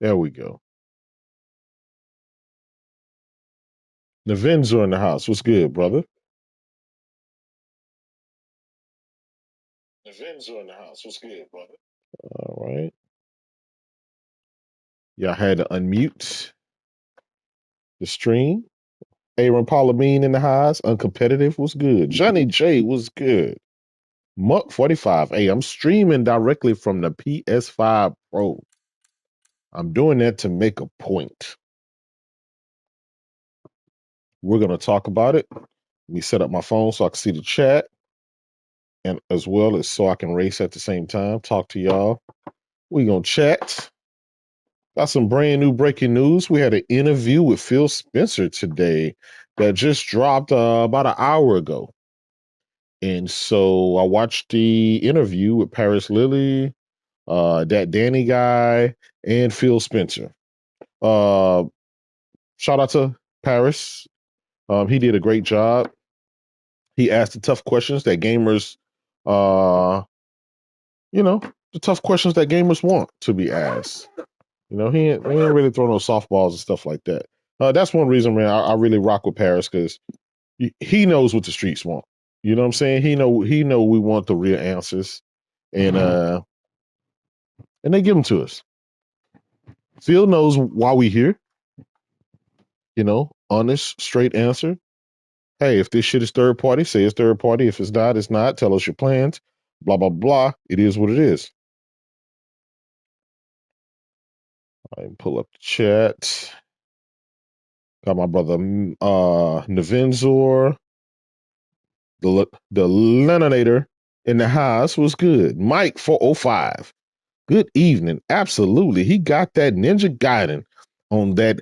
There we go. Navinzo in the house. What's good, brother? Navinzo in the house. What's good, brother? All right. Y'all had to unmute the stream. Aaron Paulamine in the house. Uncompetitive was good. Johnny J was good. Muck 45. Hey, I'm streaming directly from the PS5 Pro. I'm doing that to make a point. We're going to talk about it. Let me set up my phone so I can see the chat and as well as so I can race at the same time, talk to y'all. We're going to chat. Got some brand new breaking news. We had an interview with Phil Spencer today that just dropped about an hour ago. And so I watched the interview with Paris Lilly, that Danny guy, and Phil Spencer. Uh, Shout out to Paris. He did a great job. He asked the tough questions that gamers, uh, you know, the tough questions that gamers want to be asked. He ain't really throw no softballs and stuff like that. That's one reason, man. I really rock with Paris because he knows what the streets want. You know what I'm saying? He know we want the real answers, and and they give them to us. Phil knows why we here. Honest, straight answer. Hey, if this shit is third party, say it's third party. If it's not, it's not. Tell us your plans. Blah blah blah. It is what it is. I can pull up the chat. Got my brother Navenzor, the Leninator in the house was good. Mike 405. Good evening. Absolutely. He got that Ninja Gaiden on that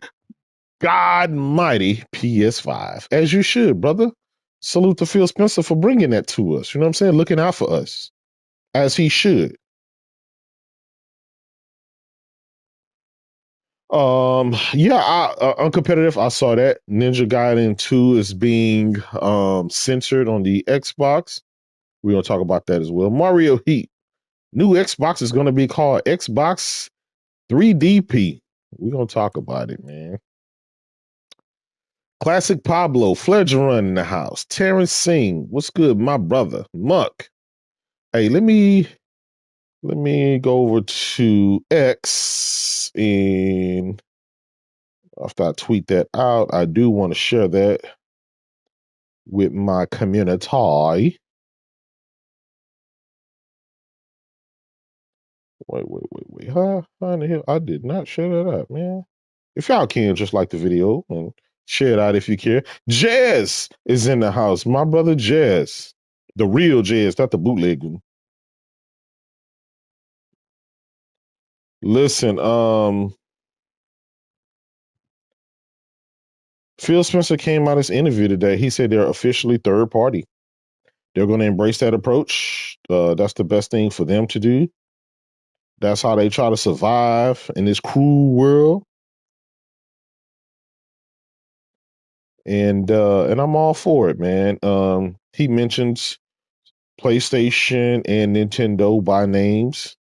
God mighty PS5. As you should, brother. Salute to Phil Spencer for bringing that to us. You know what I'm saying? Looking out for us. As he should. Yeah, uncompetitive. I saw that Ninja Gaiden 2 is being censored on the Xbox. We're gonna talk about that as well. Mario Heat. New Xbox is gonna be called Xbox 3DP. We're gonna talk about it, man. Classic Pablo, Fledger Run in the house. Terrence Singh, what's good, my brother? Muck. Hey, let me go over to X, and after I tweet that out, I do want to share that with my community. Wait. How in the hell? I did not share that out, man. If y'all can, just like the video and share it out if you care. Jazz is in the house. My brother Jazz. The real Jazz, not the bootleg one. Listen, Phil Spencer came out of his interview today. He said they're officially third party. They're going to embrace that approach. That's the best thing for them to do. That's how they try to survive in this cruel world. And I'm all for it, man. He mentions PlayStation and Nintendo by names.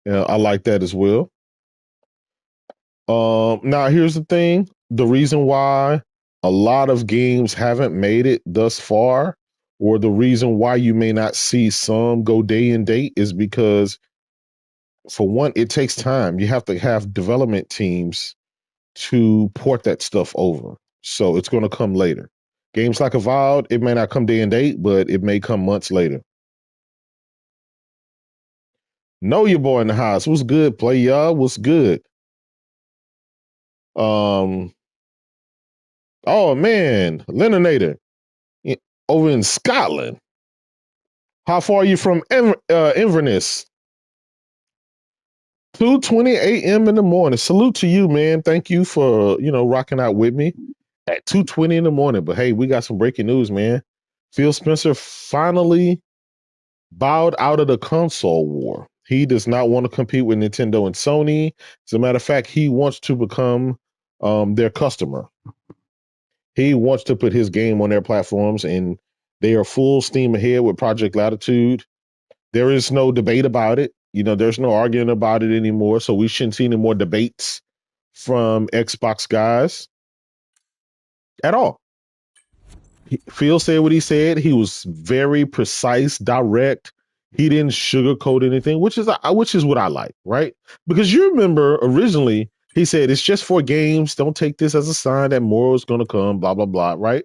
I like that as well. Now here's the thing: the reason why a lot of games haven't made it thus far, or the reason why you may not see some go day and date, is because, for one, it takes time. You have to have development teams to port that stuff over. So it's going to come later. Games like Avowed, it may not come day and date, but it may come months later. Know your boy in the house. What's good, play y'all? What's good? Um, oh man, Leninator over in Scotland. How far are you from Inverness? 2:20 a.m. in the morning. Salute to you, man. Thank you for rocking out with me at 2:20 in the morning. But hey, we got some breaking news, man. Phil Spencer finally bowed out of the console war. He does not want to compete with Nintendo and Sony. As a matter of fact, he wants to become their customer. He wants to put his game on their platforms, and they are full steam ahead with Project Latitude. There is no debate about it. There's no arguing about it anymore. So we shouldn't see any more debates from Xbox guys at all. Phil said what he said. He was very precise, direct. He didn't sugarcoat anything, which is what I like, right? Because you remember originally he said it's just for games. Don't take this as a sign that more is going to come. Blah blah blah, right?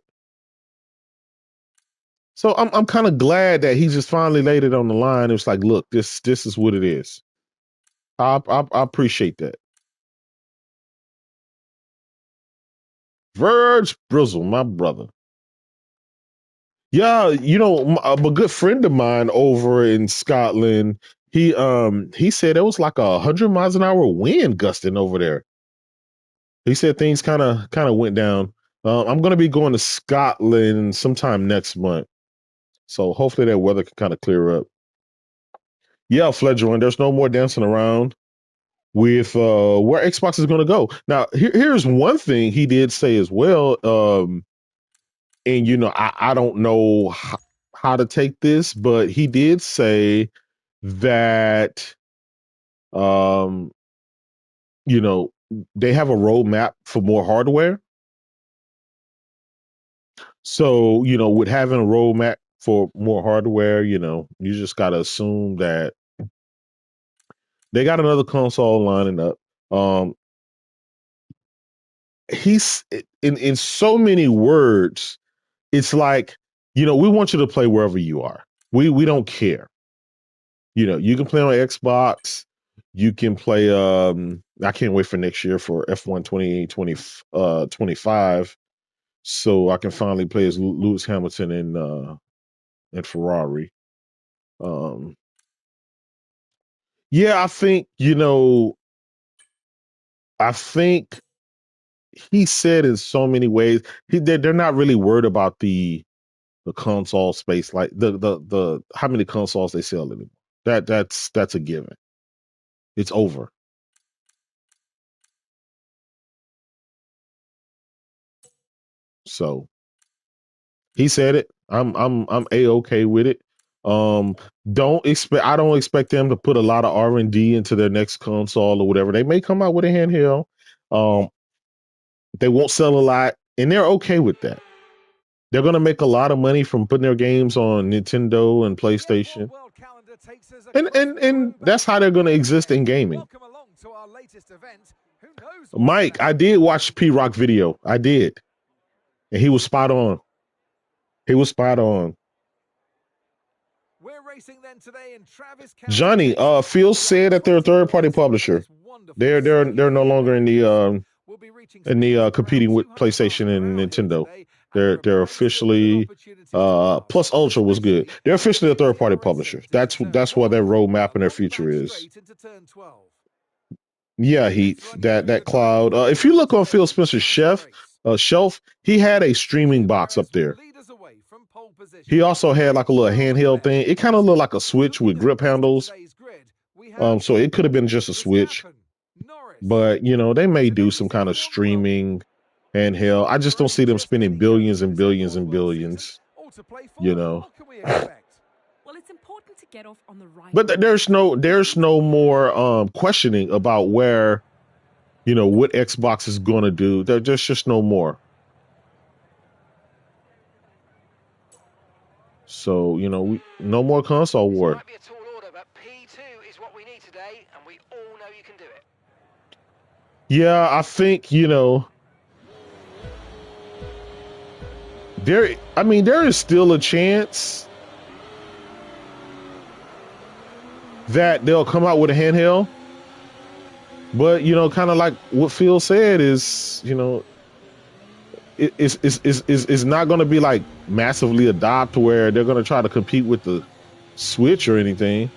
So I'm kind of glad that he just finally laid it on the line. It was like, look, this is what it is. I appreciate that. Verge Brizzle, my brother. Yeah, a good friend of mine over in Scotland, he said it was like 100 miles an hour wind gusting over there. He said things kind of went down. I'm gonna be going to Scotland sometime next month, so hopefully that weather can kind of clear up. Yeah, Fledgling, there's no more dancing around with where Xbox is gonna go. Now, here's one thing he did say as well. And I don't know how to take this, but he did say that um you know they have a roadmap for more hardware. So with having a roadmap for more hardware, you just got to assume that they got another console lining up. He's in so many words, it's like, we want you to play wherever you are. We don't care. You can play on Xbox. You can play. I can't wait for next year for F1 2025, so I can finally play as Lewis Hamilton in Ferrari. Um, yeah, I think he said in so many ways they're not really worried about the console space, like the how many consoles they sell anymore. That's a given. It's over. So he said it. I'm a-okay with it. Um, I don't expect them to put a lot of R&D into their next console or whatever. They may come out with a handheld. Um, they won't sell a lot, and they're okay with that. They're gonna make a lot of money from putting their games on Nintendo and PlayStation. And that's how they're gonna exist in gaming. Mike, I did watch P Rock video. I did. And he was spot on. He was spot on. Johnny, Phil said that they're a third party publisher. They're no longer in the competing with PlayStation and Nintendo. They're officially Plus Ultra was good. They're officially a third party publisher. That's what their roadmap and their future is. Yeah, that cloud. If you look on Phil Spencer's shelf, he had a streaming box up there. He also had like a little handheld thing. It kind of looked like a Switch with grip handles. So it could have been just a Switch, but they may do some kind of streaming handheld. I just don't see them spending billions and billions and billions. Well, it's important to get off on the right. But there's no more questioning about where what Xbox is going to do. There's just no more. So no more console war. Might be a tall order, but P2 is what we need today, and we all know you can do it. Yeah, I think there is still a chance that they'll come out with a handheld, but kind of like what Phil said is it's not going to be like massively adopt where they're going to try to compete with the Switch or anything.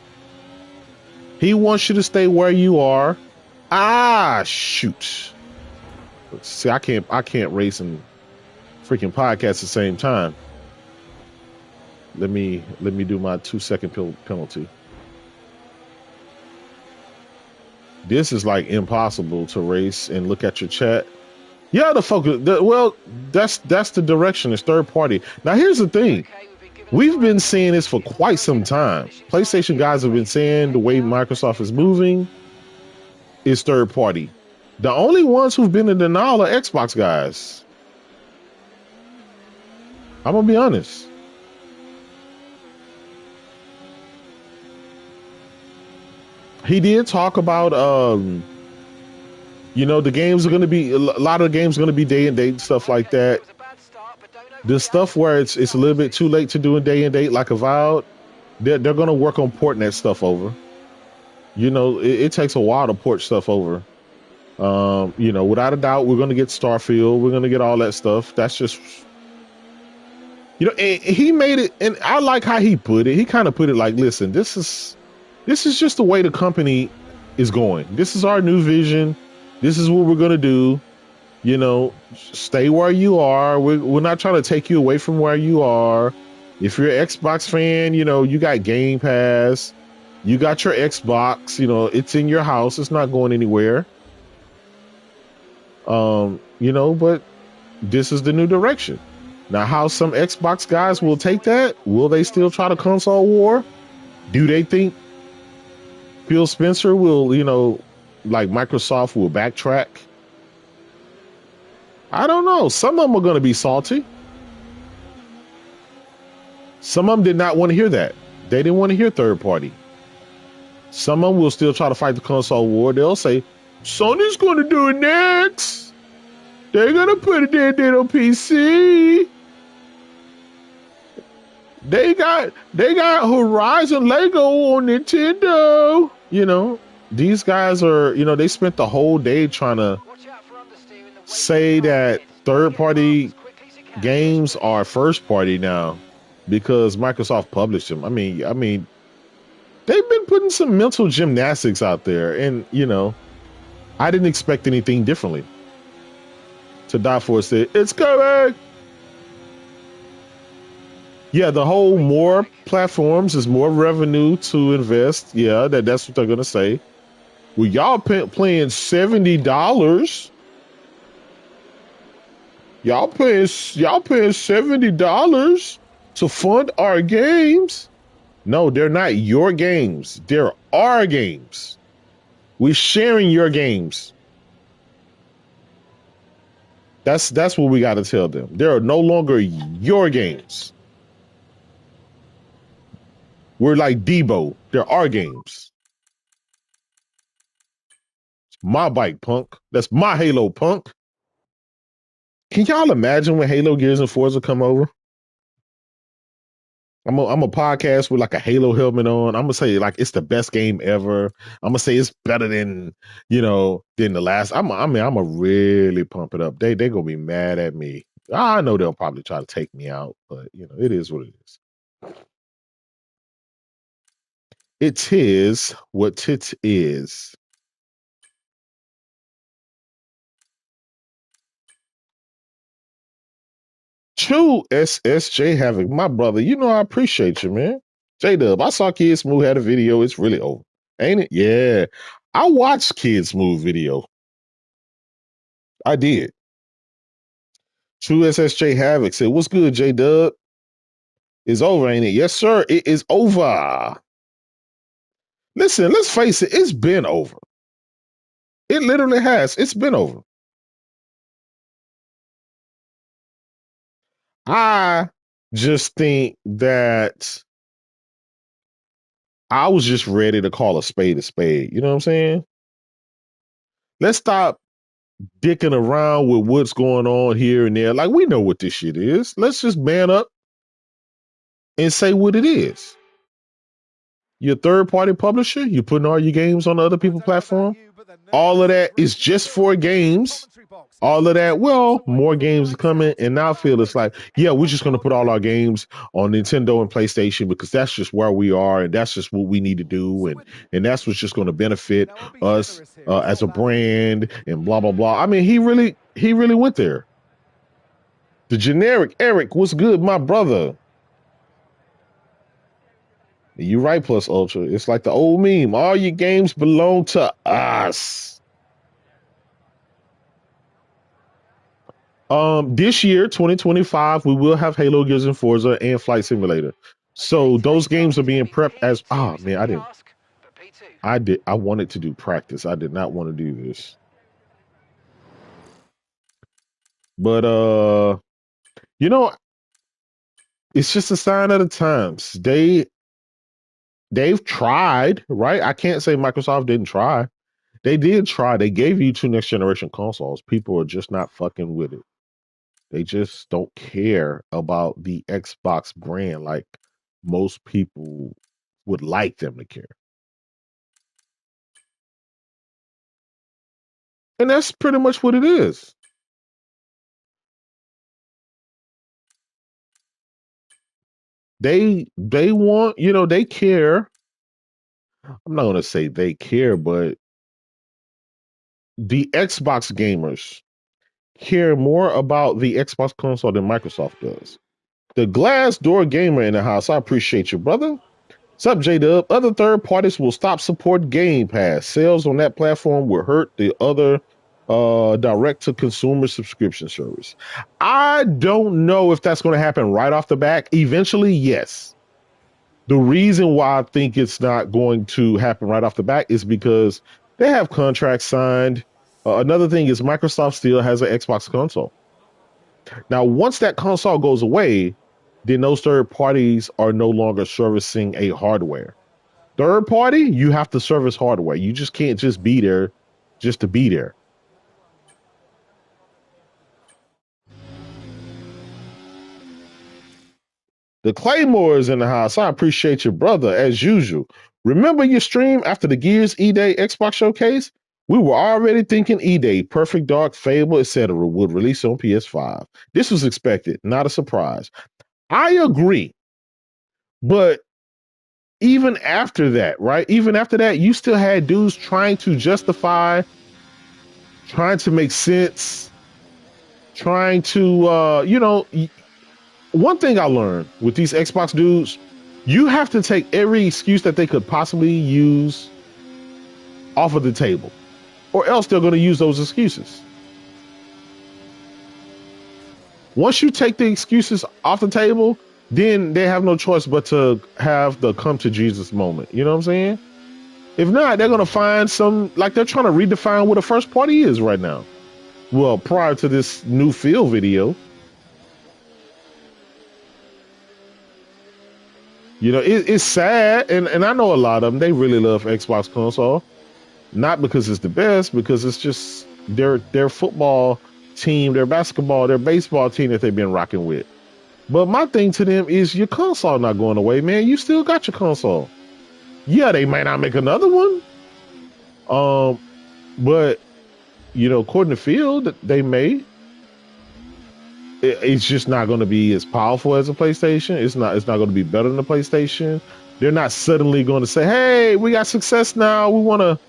He wants you to stay where you are. Shoot. See, I can't race and freaking podcast at the same time. Let me do my 2-second penalty. This is like impossible to race and look at your chat. Yeah, the focus. Well, that's the direction. It's third party. Now here's the thing. We've been seeing this for quite some time. PlayStation guys have been saying the way Microsoft is moving is third party. The only ones who've been in denial are Xbox guys. I'm gonna be honest. He did talk about the games are gonna be a lot of the games are gonna be day and date and stuff like that. The stuff where it's a little bit too late to do a day and date, like Avowed, they're gonna work on porting that stuff over. It takes a while to port stuff over. Without a doubt, we're gonna get Starfield, we're gonna get all that stuff. That's just and he made it, and I like how he put it. He kind of put it like, listen, this is just the way the company is going. This is our new vision. This is what we're gonna do. Stay where you are. We're not trying to take you away from where you are. If you're an Xbox fan, you got Game Pass. You got your Xbox. It's in your house. It's not going anywhere. But this is the new direction. Now, how some Xbox guys will take that? Will they still try the console war? Do they think Phil Spencer will, like Microsoft will backtrack? I don't know. Some of them are going to be salty. Some of them did not want to hear that. They didn't want to hear third party. Some of them will still try to fight the console war. They'll say, Sony's going to do it next. They're going to put it there on PC. They got Horizon Lego on Nintendo. These guys are, they spent the whole day trying to say that third party games are first party now because Microsoft published them. I mean, they've been putting some mental gymnastics out there, and I didn't expect anything differently. To Die For said, it's coming. Yeah, the whole more platforms is more revenue to invest. Yeah, that's what they're gonna say. Well, y'all playing $70. Y'all paying $70 to fund our games. No, they're not your games. They're our games. We're sharing your games. That's what we got to tell them. They're no longer your games. We're like Debo. They're our games. It's my bike, punk. That's my Halo, punk. Can y'all imagine when Halo, Gears, and Forza come over? I'm a podcast with like a Halo helmet on. I'm gonna say like it's the best game ever. I'm gonna say it's better than than the last. I'm gonna really pump it up. They gonna be mad at me. I know they'll probably try to take me out, but it is what it is. It is what it is. True SSJ Havoc, my brother. I appreciate you, man. J Dub, I saw Kids Smooth had a video. It's really over. Ain't it? Yeah. I watched Kids Smooth video. I did. True SSJ Havoc said, what's good, J Dub? It's over, ain't it? Yes, sir. It is over. Listen, let's face it, it's been over. It literally has. It's been over. I just think that I was just ready to call a spade a spade. You know what I'm saying? Let's stop dicking around with what's going on here and there. Like, we know what this shit is. Let's just man up and say what it is. You're a third party publisher. You're putting all your games on other people's platform. All of that is just for games. All of that, well, more games are coming, and now I feel it's like, yeah, we're just going to put all our games on Nintendo and PlayStation because that's just where we are, and that's just what we need to do, and that's what's just going to benefit us as a brand, and blah blah blah. I mean, he really went there. The generic Eric, what's good, my brother? You're right, Plus Ultra. It's like the old meme. All your games belong to us. This year, 2025, we will have Halo, Gears, and Forza and Flight Simulator. Okay, So those today's games task are is going being to be for prepped as P2. So man, I new didn't task for P2. I wanted to do practice. I did not want to do this. But you know, it's just a sign of the times. They've tried, right? I can't say Microsoft didn't try. They did try. They gave you two next generation consoles. People are just not fucking with it. They just don't care about the Xbox brand like most people would like them to care. And that's pretty much what it is. They want, they care. I'm not gonna say they care, but the Xbox gamers care more about the Xbox console than Microsoft does. The glass door gamer in the house, I appreciate you, brother. What's up, J Dub? Other third parties will stop support Game Pass. Sales on that platform will hurt the other direct to consumer subscription service. I don't know if that's going to happen right off the bat. Eventually, yes. The reason why I think it's not going to happen right off the bat is because they have contracts signed. Another thing is Microsoft still has an Xbox console. Now, once that console goes away, then those third parties are no longer servicing a hardware. Third party, you have to service hardware. You just can't just be there just to be there. The Claymore is in the house. I appreciate your brother as usual. Remember your stream after the Gears E-Day Xbox showcase? We were already thinking E-Day, Perfect Dark, Fable, etc. would release on PS5. This was expected, not a surprise. I agree. But even after that, right? Even after that, you still had dudes trying to justify, trying to make sense, trying to one thing I learned with these Xbox dudes, you have to take every excuse that they could possibly use off of the table, or else they're going to use those excuses. Once you take the excuses off the table, then they have no choice but to have the come to Jesus moment. You know what I'm saying? If not, they're going to find some, like they're trying to redefine what a first party is right now. Well, prior to this new Phil video, it's sad, and I know a lot of them. They really love Xbox console, not because it's the best, because it's just their football team, their basketball, their baseball team that they've been rocking with. But my thing to them is your console not going away, man. You still got your console. Yeah, they might not make another one, but according to Field, they may. It's just not going to be as powerful as a PlayStation. It's not. It's not going to be better than the PlayStation. They're not suddenly going to say, "Hey, we got success now. We want to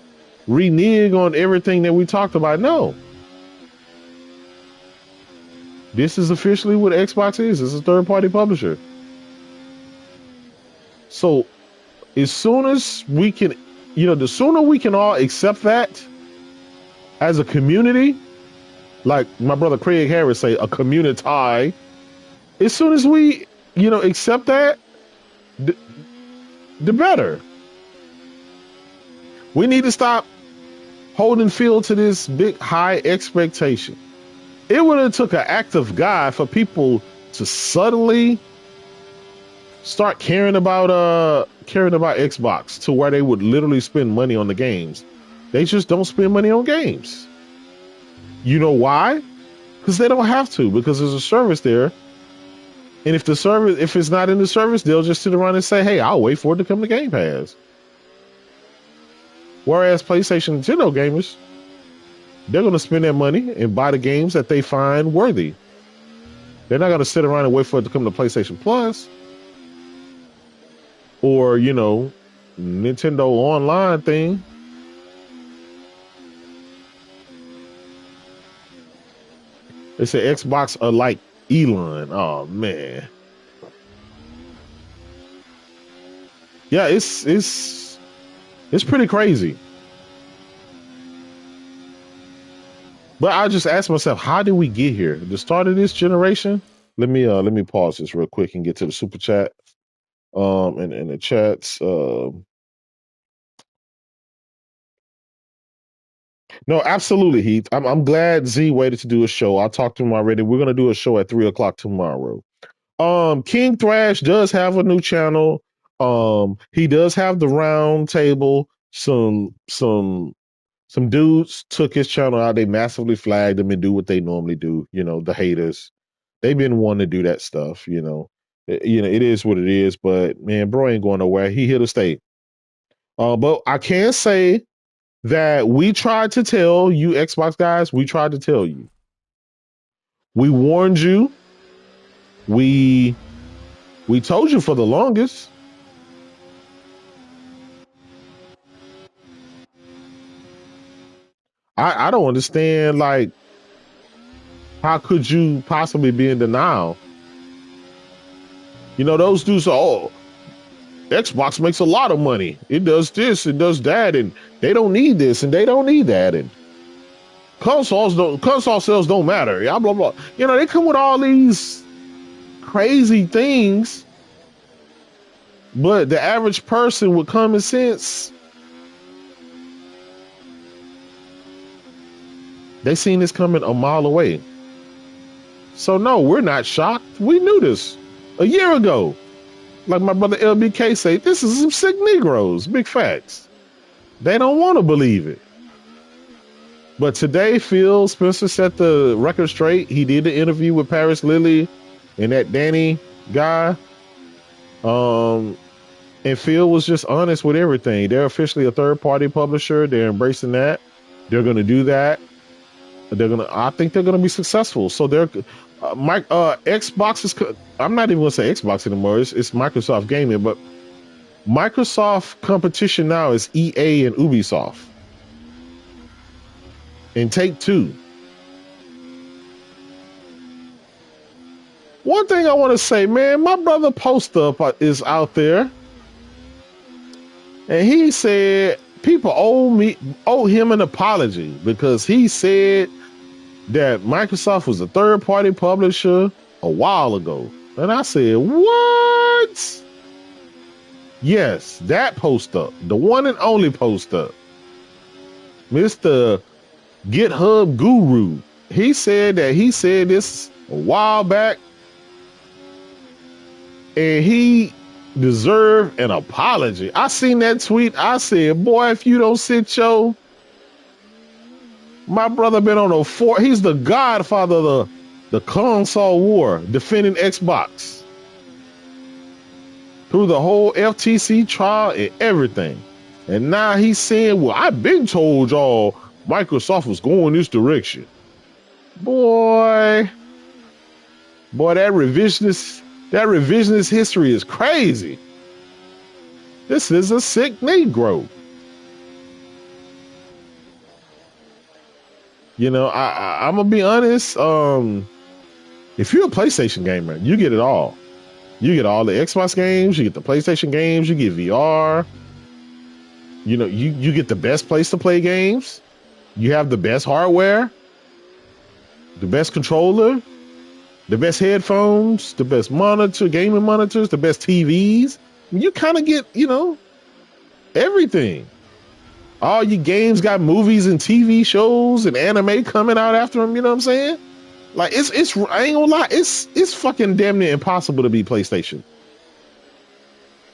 renege on everything that we talked about." No, this is officially what Xbox is. It's a third-party publisher. So as soon as we can, the sooner we can all accept that as a community, like my brother Craig Harris say, a community. As soon as we, accept that, the better. We need to stop holding Phil to this big high expectation. It would have took an act of God for people to suddenly start caring about Xbox to where they would literally spend money on the games. They just don't spend money on games. You know why? Because they don't have to, because there's a service there. And if it's not in the service, they'll just sit around and say, "Hey, I'll wait for it to come to Game Pass." Whereas PlayStation and Nintendo gamers, they're going to spend their money and buy the games that they find worthy. They're not going to sit around and wait for it to come to PlayStation Plus or, Nintendo Online thing. They say Xbox are like Elon. Oh man. Yeah, it's pretty crazy. But I just asked myself, how did we get here? The start of this generation. Let me pause this real quick and get to the super chat. And the chats. No, absolutely, Heath. I'm glad Z waited to do a show. I talked to him already. We're gonna do a show at 3 o'clock tomorrow. King Thrash does have a new channel. He does have the round table. Some dudes took his channel out. They massively flagged him and do what they normally do. You know, the haters. They've been wanting to do that stuff. It is what it is. But man, bro ain't going nowhere. He here to stay. But I can say that we tried to tell you, Xbox guys. We tried to tell you. We warned you. We told you for the longest. I don't understand, like, how could you possibly be in denial? You know, those dudes are, oh, Xbox makes a lot of money. It does this, it does that, and they don't need this and they don't need that. And console sales don't matter. Yeah, blah blah. You know, they come with all these crazy things, but the average person with common sense, they seen this coming a mile away. So no, we're not shocked. We knew this a year ago. Like my brother LBK say, this is some sick Negroes. Big facts. They don't want to believe it. But today, Phil Spencer set the record straight. He did the interview with Paris Lily and that Danny guy. And Phil was just honest with everything. They're officially a third-party publisher. They're embracing that. They're going to do that. I think they're going to be successful. So Xbox is. I'm not even going to say Xbox anymore. It's Microsoft Gaming, but Microsoft competition now is EA and Ubisoft. And Take-Two. One thing I want to say, man, my brother Post Up is out there, and he said people owe him an apology because he said that Microsoft was a third-party publisher a while ago. And I said, what? Yes, that Post Up, the one and only Post Up, Mr. GitHub Guru. He said this a while back, and he deserved an apology. I seen that tweet. I said, boy, if you don't sit your... My brother been on he's the godfather of the console war, defending Xbox through the whole FTC trial and everything. And now he's saying, well, I've been told y'all Microsoft was going this direction. Boy, that revisionist history is crazy. This is a sick Negro. You know, I'm gonna be honest. If you're a PlayStation gamer, you get it all. You get all the Xbox games, you get the PlayStation games, you get VR. You know, you get the best place to play games. You have the best hardware, the best controller, the best headphones, the best gaming monitors, the best TVs. You kind of get, you know, everything. All your games got movies and TV shows and anime coming out after them. You know what I'm saying? Like it's I ain't gonna lie, it's fucking damn near impossible to beat PlayStation.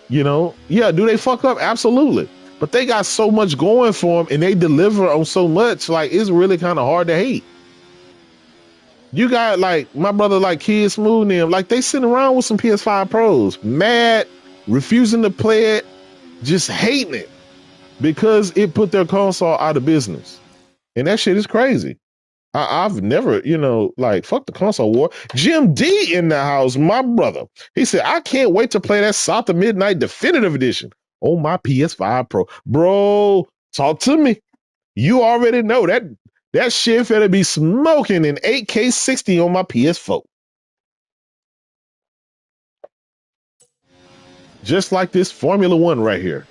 You know? Yeah, do they fuck up? Absolutely. But they got so much going for them and they deliver on so much, like it's really kind of hard to hate. You got like my brother, like Kid Smooth and them, like they sitting around with some PS5 Pros, mad, refusing to play it, just hating it because it put their console out of business. And that shit is crazy. I've never, you know, like, fuck the console war. Jim D in the house, my brother. He said, I can't wait to play that South of Midnight Definitive Edition on my PS5 Pro. Bro, talk to me. You already know that shit finna be smoking in 8K 60 on my PS4. Just like this Formula One right here.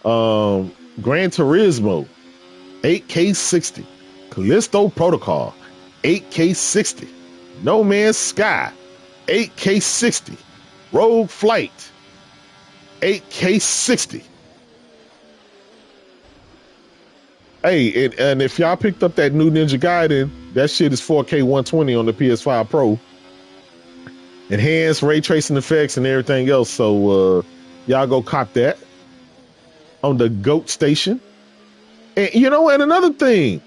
Gran Turismo, 8K 60. Callisto Protocol, 8K60. No Man's Sky, 8K60. Rogue Flight, 8K60. Hey, and if y'all picked up that new Ninja Gaiden, that shit is 4K 120 on the PS5 Pro. Enhanced ray tracing effects and everything else. So y'all go cop that on the GOAT station. And and another thing,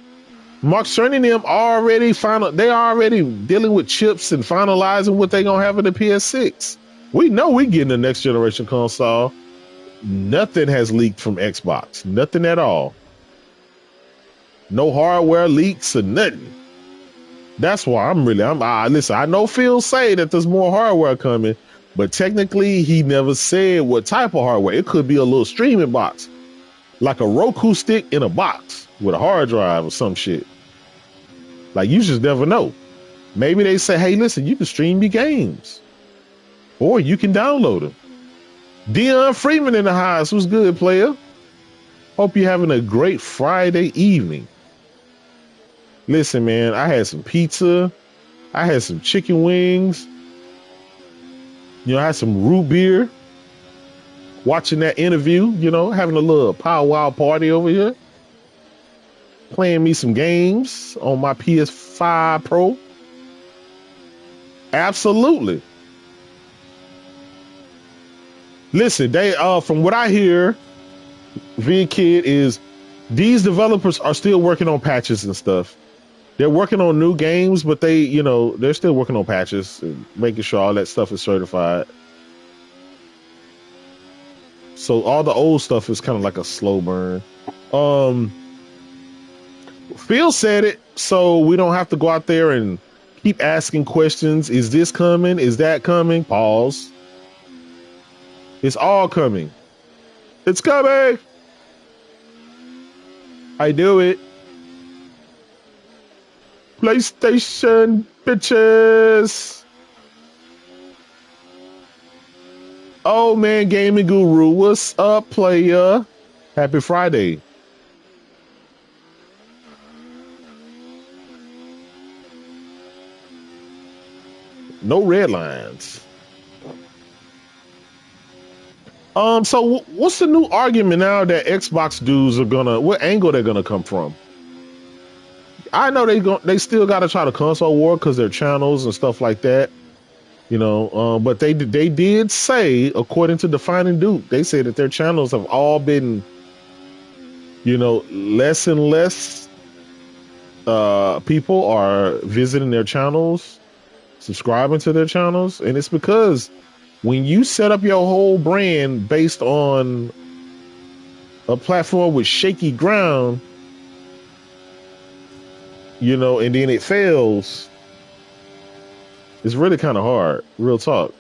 Mark Cerny and them they already dealing with chips and finalizing what they gonna have in the PS6. We know we getting the next generation console. Nothing has leaked from Xbox. Nothing at all. No hardware leaks or nothing. That's why listen, I know Phil say that there's more hardware coming, but technically he never said what type of hardware. It could be a little streaming box, like a Roku stick in a box with a hard drive or some shit. Like, you just never know. Maybe they say, hey, listen, you can stream your games or you can download them. Dion Freeman in the house. Was good, player? Hope you're having a great Friday evening. Listen, man, I had some pizza. I had some chicken wings. I had some root beer. Watching that interview, having a little powwow party over here. Playing me some games on my PS5 Pro. Absolutely. Listen, they from what I hear, VKid, is these developers are still working on patches and stuff. They're working on new games, but they're still working on patches and making sure all that stuff is certified. So all the old stuff is kind of like a slow burn. Phil said it, so we don't have to go out there and keep asking questions. Is this coming? Is that coming? Pause. It's all coming. It's coming. I do it. PlayStation, bitches. Oh man, Gaming Guru, what's up, player? Happy Friday. No red lines. So what's the new argument now that Xbox dudes are what angle they're gonna come from? I know they still gotta try to console war because their channels and stuff like that, but they did say, according to Defining Duke, they say that their channels have all been, less and less people are visiting their channels, subscribing to their channels, and it's because when you set up your whole brand based on a platform with shaky ground, and then it fails, it's really kind of hard. Real talk.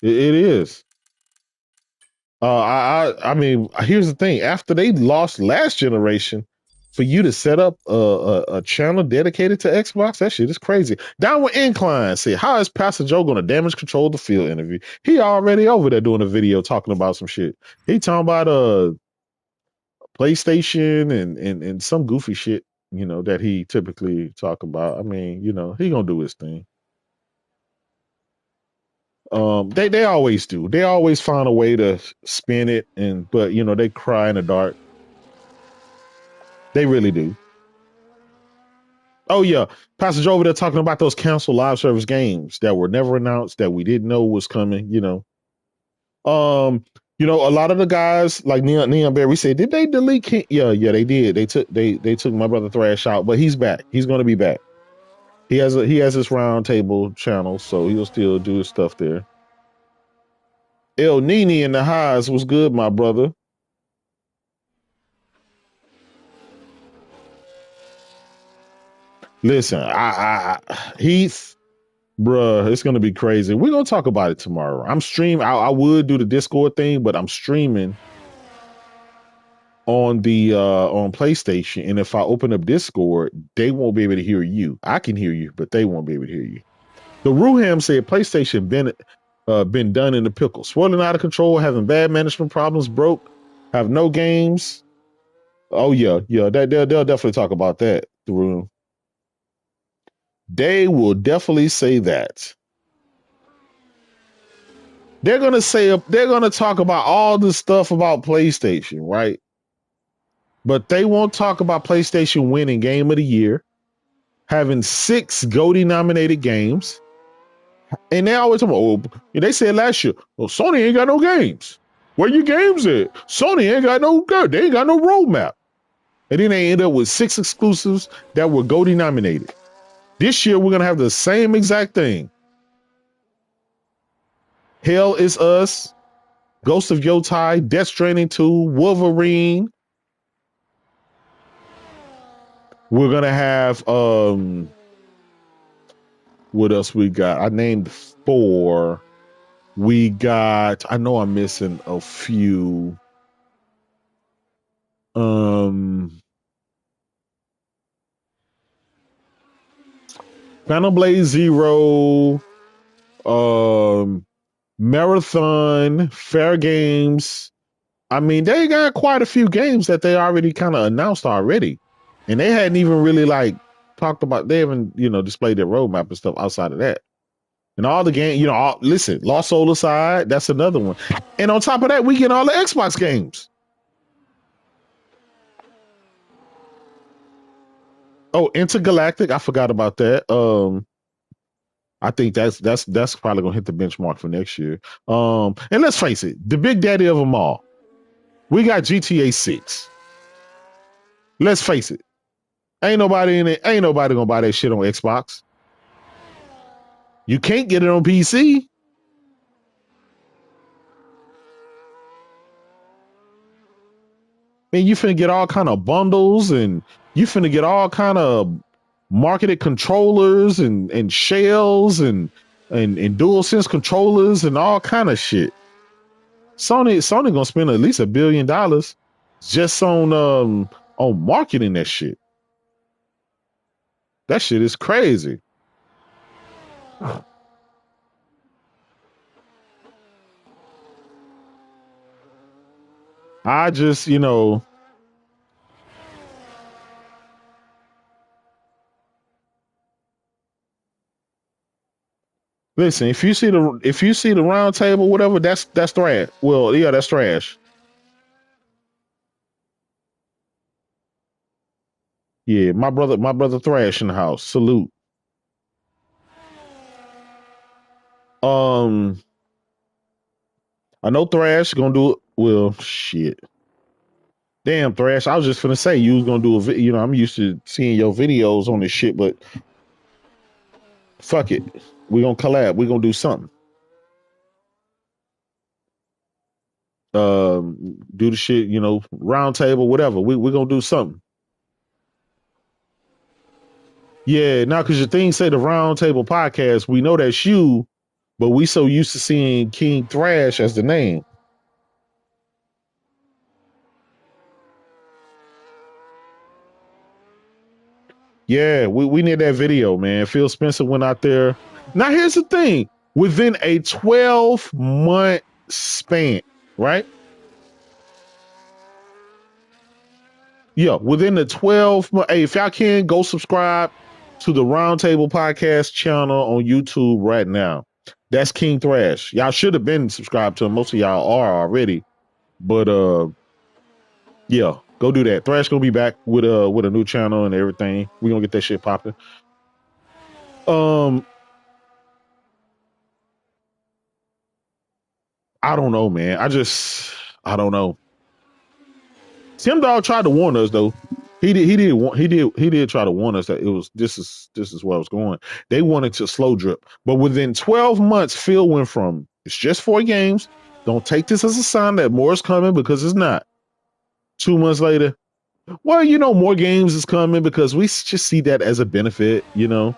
It is. I mean, here's the thing. After they lost last generation, for you to set up a channel dedicated to Xbox, that shit is crazy. Downward Incline said, how is Pastor Joe going to damage control the field interview? He already over there doing a video talking about some shit. He talking about PlayStation and some goofy shit, that he typically talk about. I mean, he gonna do his thing. They always do. They always find a way to spin it, but they cry in the dark. They really do. Oh yeah, Pastor Joe over there talking about those canceled live service games that were never announced, that we didn't know was coming. A lot of the guys like Neon Bear, we said, did they delete King? Yeah, they did. They took my brother Thrash out, but he's back. He's going to be back. He has his round table channel, so he'll still do his stuff there. El Nini in the highs was good, my brother. Listen, Heath, bruh, it's gonna be crazy. We're gonna talk about it tomorrow. I'm streaming. I would do the Discord thing, but I'm streaming on the on PlayStation, and if I open up Discord, they won't be able to hear you. I can hear you, but they won't be able to hear you. The Ruham said PlayStation been done in the pickle. Swirling out of control, having bad management problems, broke, have no games. Oh yeah, yeah. They'll definitely talk about that through. They will definitely say that. They're gonna talk about all the stuff about PlayStation, right? But they won't talk about PlayStation winning Game of the Year, having 6 GOTY nominated games, and they always talk about. Oh, they said last year, "Well, Sony ain't got no games. Where your games at? Sony ain't got no good. They ain't got no roadmap." And then they end up with 6 exclusives that were GOTY nominated. This year we're gonna have the same exact thing. Hell is Us, Ghost of Yotai, Death Stranding 2, Wolverine. We're gonna have what else we got? I named 4. We got, I know I'm missing a few. Phantom Blade Zero, Marathon, Fair Games. I mean, they got quite a few games that they already kind of announced already. And they hadn't even really like talked about, they haven't, displayed their roadmap and stuff outside of that. And all the game, listen, Lost Soul aside, that's another one. And on top of that, we get all the Xbox games. Oh, Intergalactic, I forgot about that. I think that's probably gonna hit the benchmark for next year. And let's face it, the big daddy of them all, we got GTA 6. Let's face it, ain't nobody gonna buy that shit on Xbox. You can't get it on PC. And you finna get all kind of bundles, and you finna get all kind of marketed controllers and shells and DualSense controllers and all kind of shit. Sony gonna spend at least $1 billion just on marketing that shit. That shit is crazy. I just, listen, if you see the round table, whatever, that's trash. Well, yeah, that's trash. Yeah, my brother Thrash in the house. Salute. Um, I know Thrash gonna do it. Well, shit. Damn, Thrash. I was just gonna say you was gonna do a video. I'm used to seeing your videos on this shit, but fuck it. We gonna collab. We gonna do something. Do the shit. Round table, whatever. We gonna do something. Yeah, now because your thing say the round table podcast, we know that's you, but we so used to seeing King Thrash as the name. Yeah, we need that video, man. Phil Spencer went out there. Now here's the thing: within a 12-month span, right? Yeah, within the 12 months. Hey, if y'all can go subscribe to the Roundtable Podcast channel on YouTube right now. That's King Thrash. Y'all should have been subscribed to him. Most of y'all are already, but yeah, go do that. Thrash gonna be back with a new channel and everything. We gonna get that shit popping. I don't know, man. I don't know. Tim Dog tried to warn us though. He did try to warn us that it was this is where it was going. They wanted to slow drip, but within 12 months, Phil went from it's just 4 games. Don't take this as a sign that more is coming because it's not. 2 months later, well, more games is coming because we just see that as a benefit. If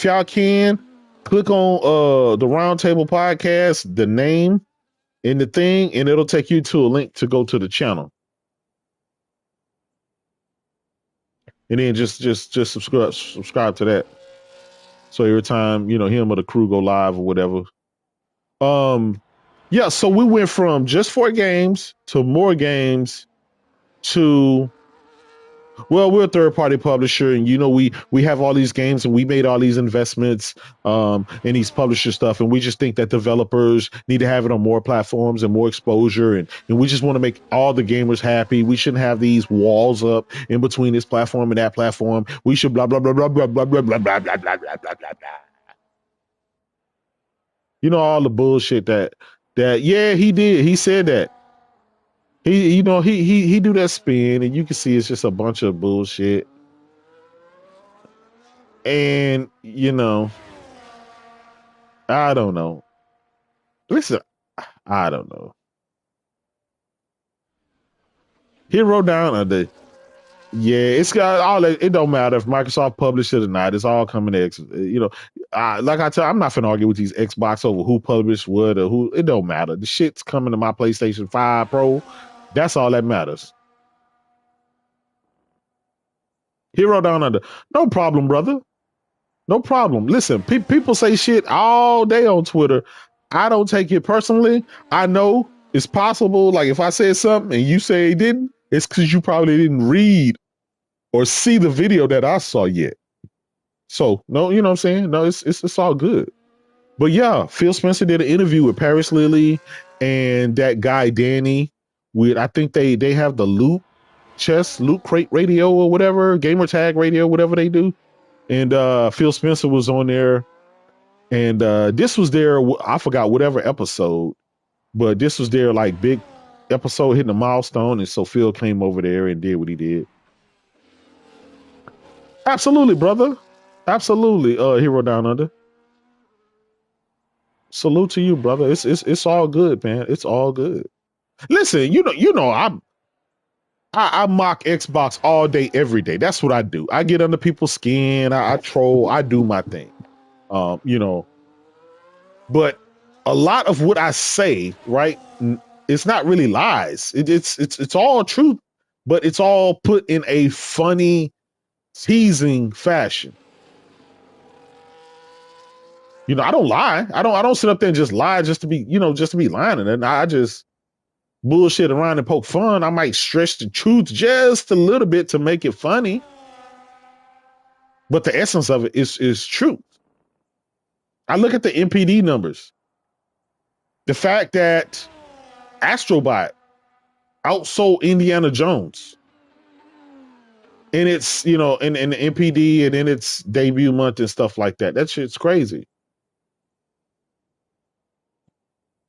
y'all can click on the Roundtable Podcast, the name in the thing, and it'll take you to a link to go to the channel. And then just subscribe to that. So every time, him or the crew go live or whatever. Yeah, so we went from just 4 games to more games to, well, we're a third party publisher, and we have all these games and we made all these investments in these publisher stuff, and we just think that developers need to have it on more platforms and more exposure, and we just want to make all the gamers happy. We shouldn't have these walls up in between this platform and that platform. We should blah blah blah blah blah blah blah blah blah blah blah blah blah blah. All the bullshit that yeah, he did. He said that. He do that spin, and you can see it's just a bunch of bullshit. And I don't know. Listen, I don't know. He wrote down under. Yeah, it's got all that. It don't matter if Microsoft published it or not. It's all coming to like I tell. I'm not finna argue with these Xbox over who published what or who. It don't matter. The shit's coming to my PlayStation 5 Pro. That's all that matters. He wrote down under. No problem, brother. No problem. Listen, people say shit all day on Twitter. I don't take it personally. I know it's possible. Like if I said something and you say it didn't, it's because you probably didn't read or see the video that I saw yet. So no, you know what I'm saying? No, it's all good. But yeah, Phil Spencer did an interview with Paris Lilly and that guy Danny. With I think they have the Loot Crate Radio or whatever, Gamer Tag Radio, whatever they do. And Phil Spencer was on there, and this was their, I forgot whatever episode, but this was their like big episode hitting a milestone, and so Phil came over there and did what he did. Absolutely, brother. Absolutely, Hero Down Under. Salute to you, brother. It's all good, man. It's all good. Listen, I mock Xbox all day, every day. That's what I do. I get under people's skin. I troll. I do my thing. But a lot of what I say, right, it's not really lies. It's all truth, but it's all put in a funny, teasing fashion. I don't lie. I don't sit up there and just lie just to be lying. And I just bullshit around and poke fun. I might stretch the truth just a little bit to make it funny. But the essence of it is truth. I look at the NPD numbers. The fact that Astrobot outsold Indiana Jones. And it's, in the NPD and in its debut month and stuff like that. That shit's crazy.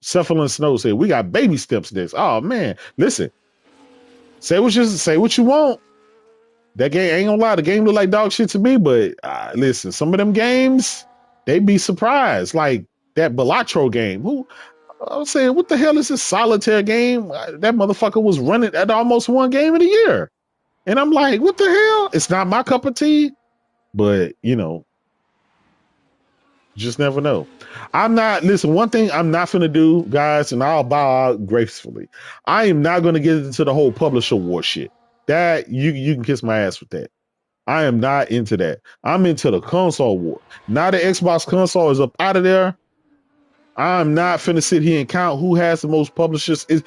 Cephalon Snow said, we got baby steps this. Oh man, listen. Say what you want. That game ain't gonna lie, the game look like dog shit to me, but listen, some of them games, they be surprised. Like that Balatro game. I was saying, what the hell is this solitaire game? That motherfucker was running at almost one game of the year. And I'm like, what the hell? It's not my cup of tea, but just never know. One thing I'm not going to do, guys, and I'll bow out gracefully. I am not going to get into the whole publisher war shit. That, you can kiss my ass with that. I am not into that. I'm into the console war. Now the Xbox console is up out of there. I'm not finna sit here and count who has the most publishers and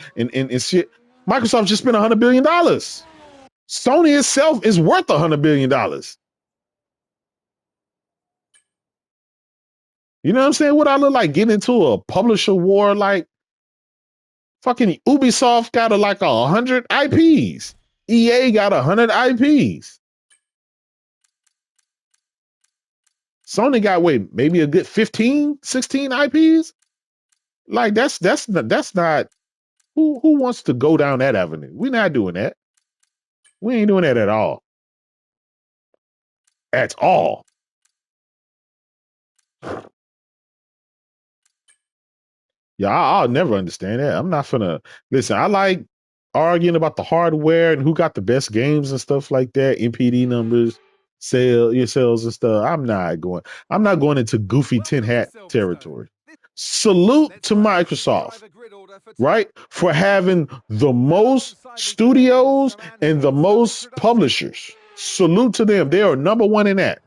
shit. Microsoft just spent $100 billion. Sony itself is worth $100 billion. You know what I'm saying? What I look like getting into a publisher war? Like fucking Ubisoft got like 100 IPs. EA got 100 IPs. Sony got maybe a good 15, 16 IPs. Like that's not who wants to go down that avenue. We're not doing that. We ain't doing that at all. At all. Yeah, I'll never understand that. I'm not finna listen. I like arguing about the hardware and who got the best games and stuff like that. NPD numbers, sales and stuff. I'm not going into goofy tin hat territory. Salute to Microsoft, right, for having the most studios and the most publishers. Salute to them. They are number one in that.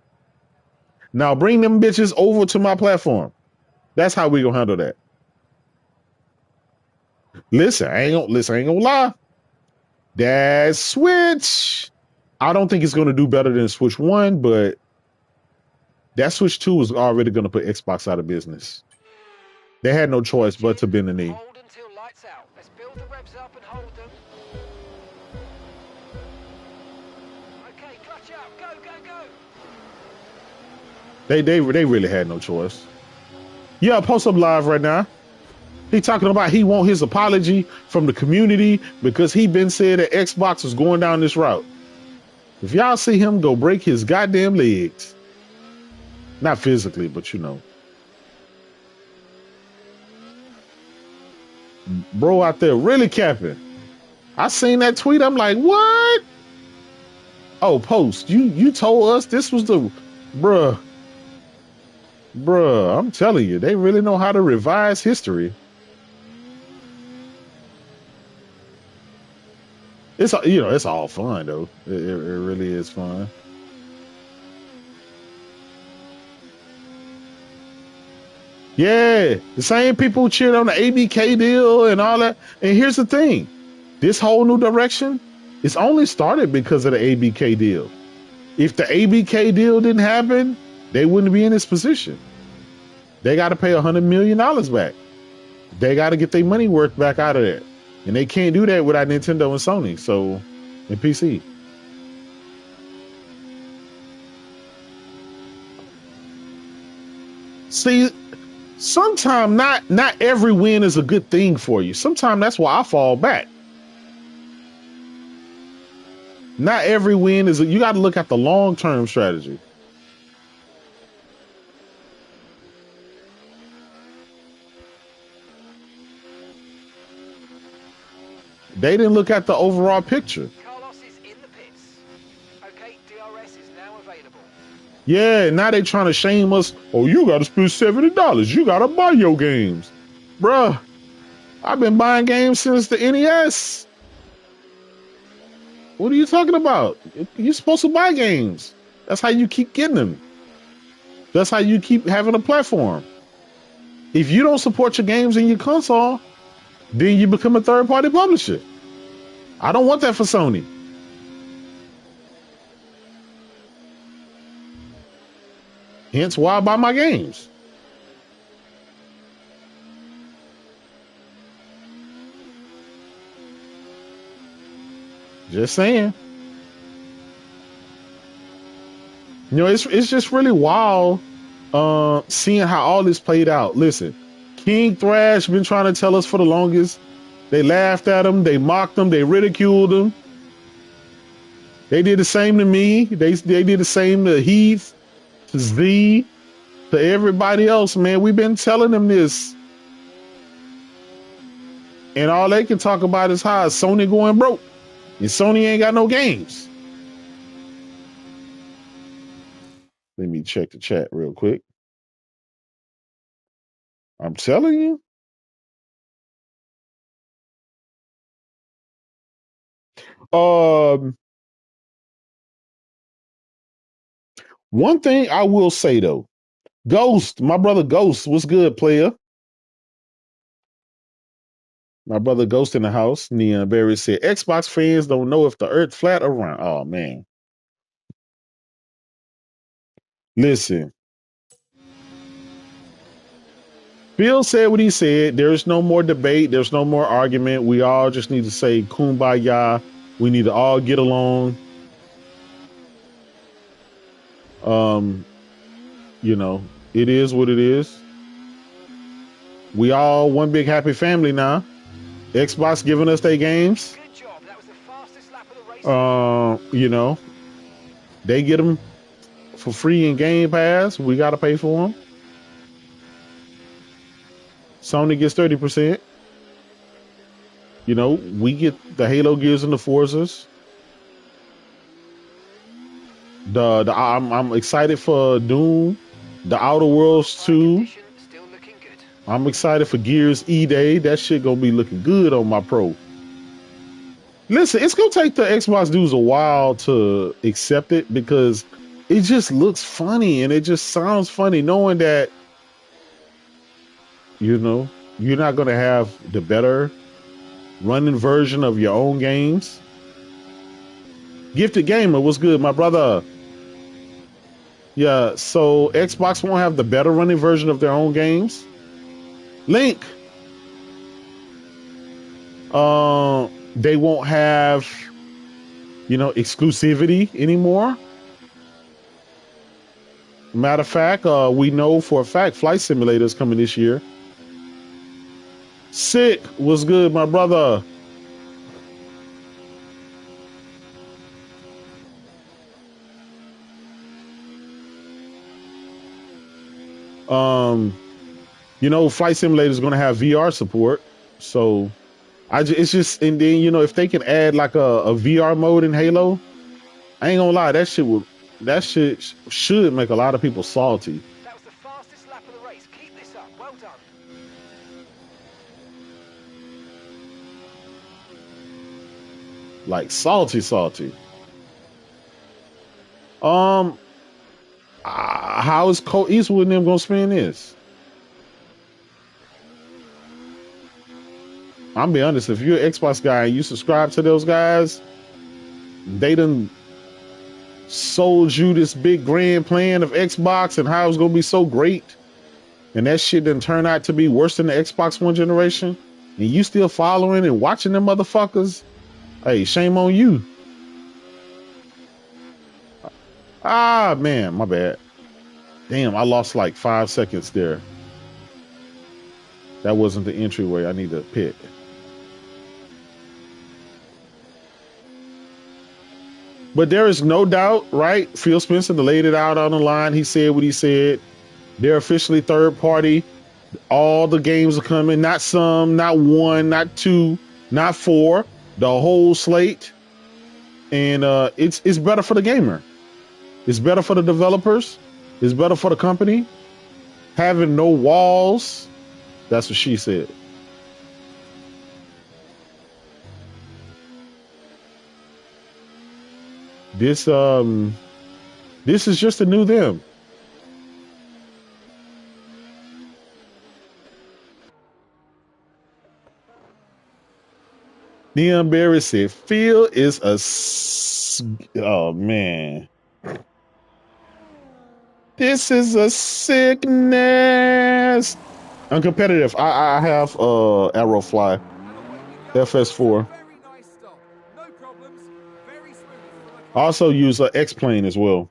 Now bring them bitches over to my platform. That's how we gonna handle that. Listen, I ain't gonna lie. That Switch, I don't think it's gonna do better than Switch 1, but that Switch 2 is already gonna put Xbox out of business. They had no choice but to bend the knee. Hold until lights out. Let's build the revs up and hold them. Okay, clutch out. Go, go, go. They really had no choice. Yeah, post up live right now. He talking about he want his apology from the community because he been said that Xbox was going down this route. If y'all see him, go break his goddamn legs. Not physically, but you know. Bro out there really capping. I seen that tweet. I'm like, what? Oh, Post, you told us this was the bruh. I'm telling you, they really know how to revise history. It's it's all fun though. It really is fun. Yeah, the same people cheered on the ABK deal and all that. And here's the thing, this whole new direction is only started because of the ABK deal. If the ABK deal didn't happen, they wouldn't be in this position. They got to pay $100 million back. They got to get their money worth back out of that. And they can't do that without Nintendo and Sony, so, and PC. See, sometimes not every win is a good thing for you. Sometimes that's why I fall back. Not every win is you got to look at the long-term strategy. They didn't look at the overall picture. Carlos is in the pits. Okay, DRS is now available. Yeah, now they trying to shame us. Oh, you got to spend $70. You got to buy your games. Bruh, I've been buying games since the NES. What are you talking about? You're supposed to buy games. That's how you keep getting them. That's how you keep having a platform. If you don't support your games in your console, then you become a third-party publisher. I don't want that for Sony. Hence why I buy my games. Just saying. You know, it's just really wild seeing how all this played out. Listen, King Thrash been trying to tell us for the longest. They laughed at him, they mocked him, they ridiculed him. They did the same to me. They did the same to Heath, to Z, to everybody else, man. We've been telling them this. And all they can talk about is how Sony going broke. And Sony ain't got no games. Let me check the chat real quick. I'm telling you. One thing I will say though, Ghost, my brother Ghost, what's good, player? My brother Ghost in the house. Neon Berry said, Xbox fans don't know if the earth flat or round. Oh man. Listen. Phil said what he said. There's no more debate. There's no more argument. We all just need to say kumbaya. We need to all get along. You know, it is what it is. We all one big happy family now. Xbox giving us their games. Good job. That was the fastest lap of the race. You know, they get them for free in Game Pass. We got to pay for them. Sony gets 30%. You know, we get the Halo Gears and the Forzas. I'm excited for Doom, the Outer Worlds 2. Still looking good. I'm excited for Gears E-Day. That shit gonna be looking good on my Pro. Listen, it's gonna take the Xbox dudes a while to accept it because it just looks funny and it just sounds funny knowing that, you know, you're not going to have the better running version of your own games. Gifted Gamer, what's good, my brother? Yeah, so Xbox won't have the better running version of their own games. Link, they won't have, you know, exclusivity anymore. Matter of fact, we know for a fact Flight Simulator is coming this year. Sick, what's good, my brother? You know, Flight Simulator is going to have VR support, so it's just, and then, you know, if they can add like a VR mode in Halo, I ain't gonna lie, that shit should make a lot of people salty. That was the fastest lap of the race. Keep this up. Well done. Like salty. How is Cole Eastwood and them gonna spin this? I'm be honest, if you're an Xbox guy and you subscribe to those guys, they done sold you this big grand plan of Xbox and how it's gonna be so great, and that shit didn't turn out to be worse than the Xbox One generation, and you still following and watching them motherfuckers. Hey, shame on you. Ah, man, my bad. Damn, I lost like 5 seconds there. That wasn't the entryway I need to pick. But there is no doubt, right? Phil Spencer laid it out on the line. He said what he said. They're officially third party. All the games are coming. Not some, not one, not two, not four. The whole slate. And it's better for the gamer. It's better for the developers. It's better for the company. Having no walls. That's what she said. This is just a new them. Neon Barry said, Phil is oh man. This is a sickness. Uncompetitive. I have Aerofly FS4. I also use X-Plane as well.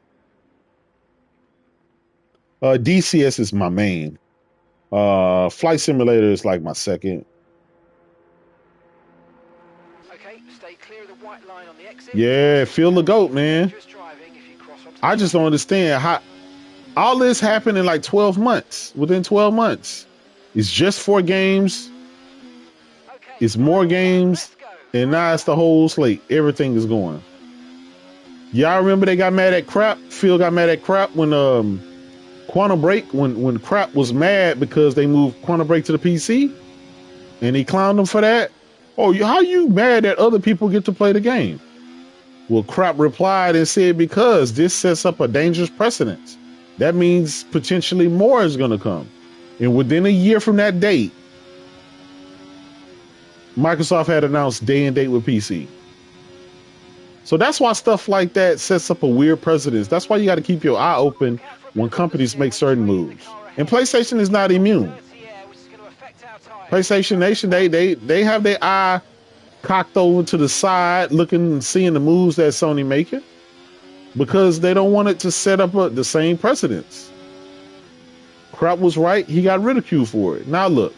DCS is my main. Flight Simulator is like my second. Okay, stay clear of the white line on the exit. Yeah, feel the goat, man. I just don't understand how all this happened in like 12 months. Within 12 months. It's just 4 games. It's more games. And now it's the whole slate. Everything is going. Y'all remember they got mad at Crap? Phil got mad at Crap when Quantum Break, when Crap was mad because they moved Quantum Break to the PC, and he clowned them for that. Oh, how you mad that other people get to play the game? Well, Crap replied and said, because this sets up a dangerous precedent. That means potentially more is going to come. And within a year from that date, Microsoft had announced day and date with PC. So that's why stuff like that sets up a weird precedence. That's why you got to keep your eye open when companies make certain moves. And PlayStation is not immune. PlayStation Nation, they have their eye cocked over to the side, looking and seeing the moves that Sony making, because they don't want it to set up the same precedence. Crap was right. He got ridiculed for it. Now look,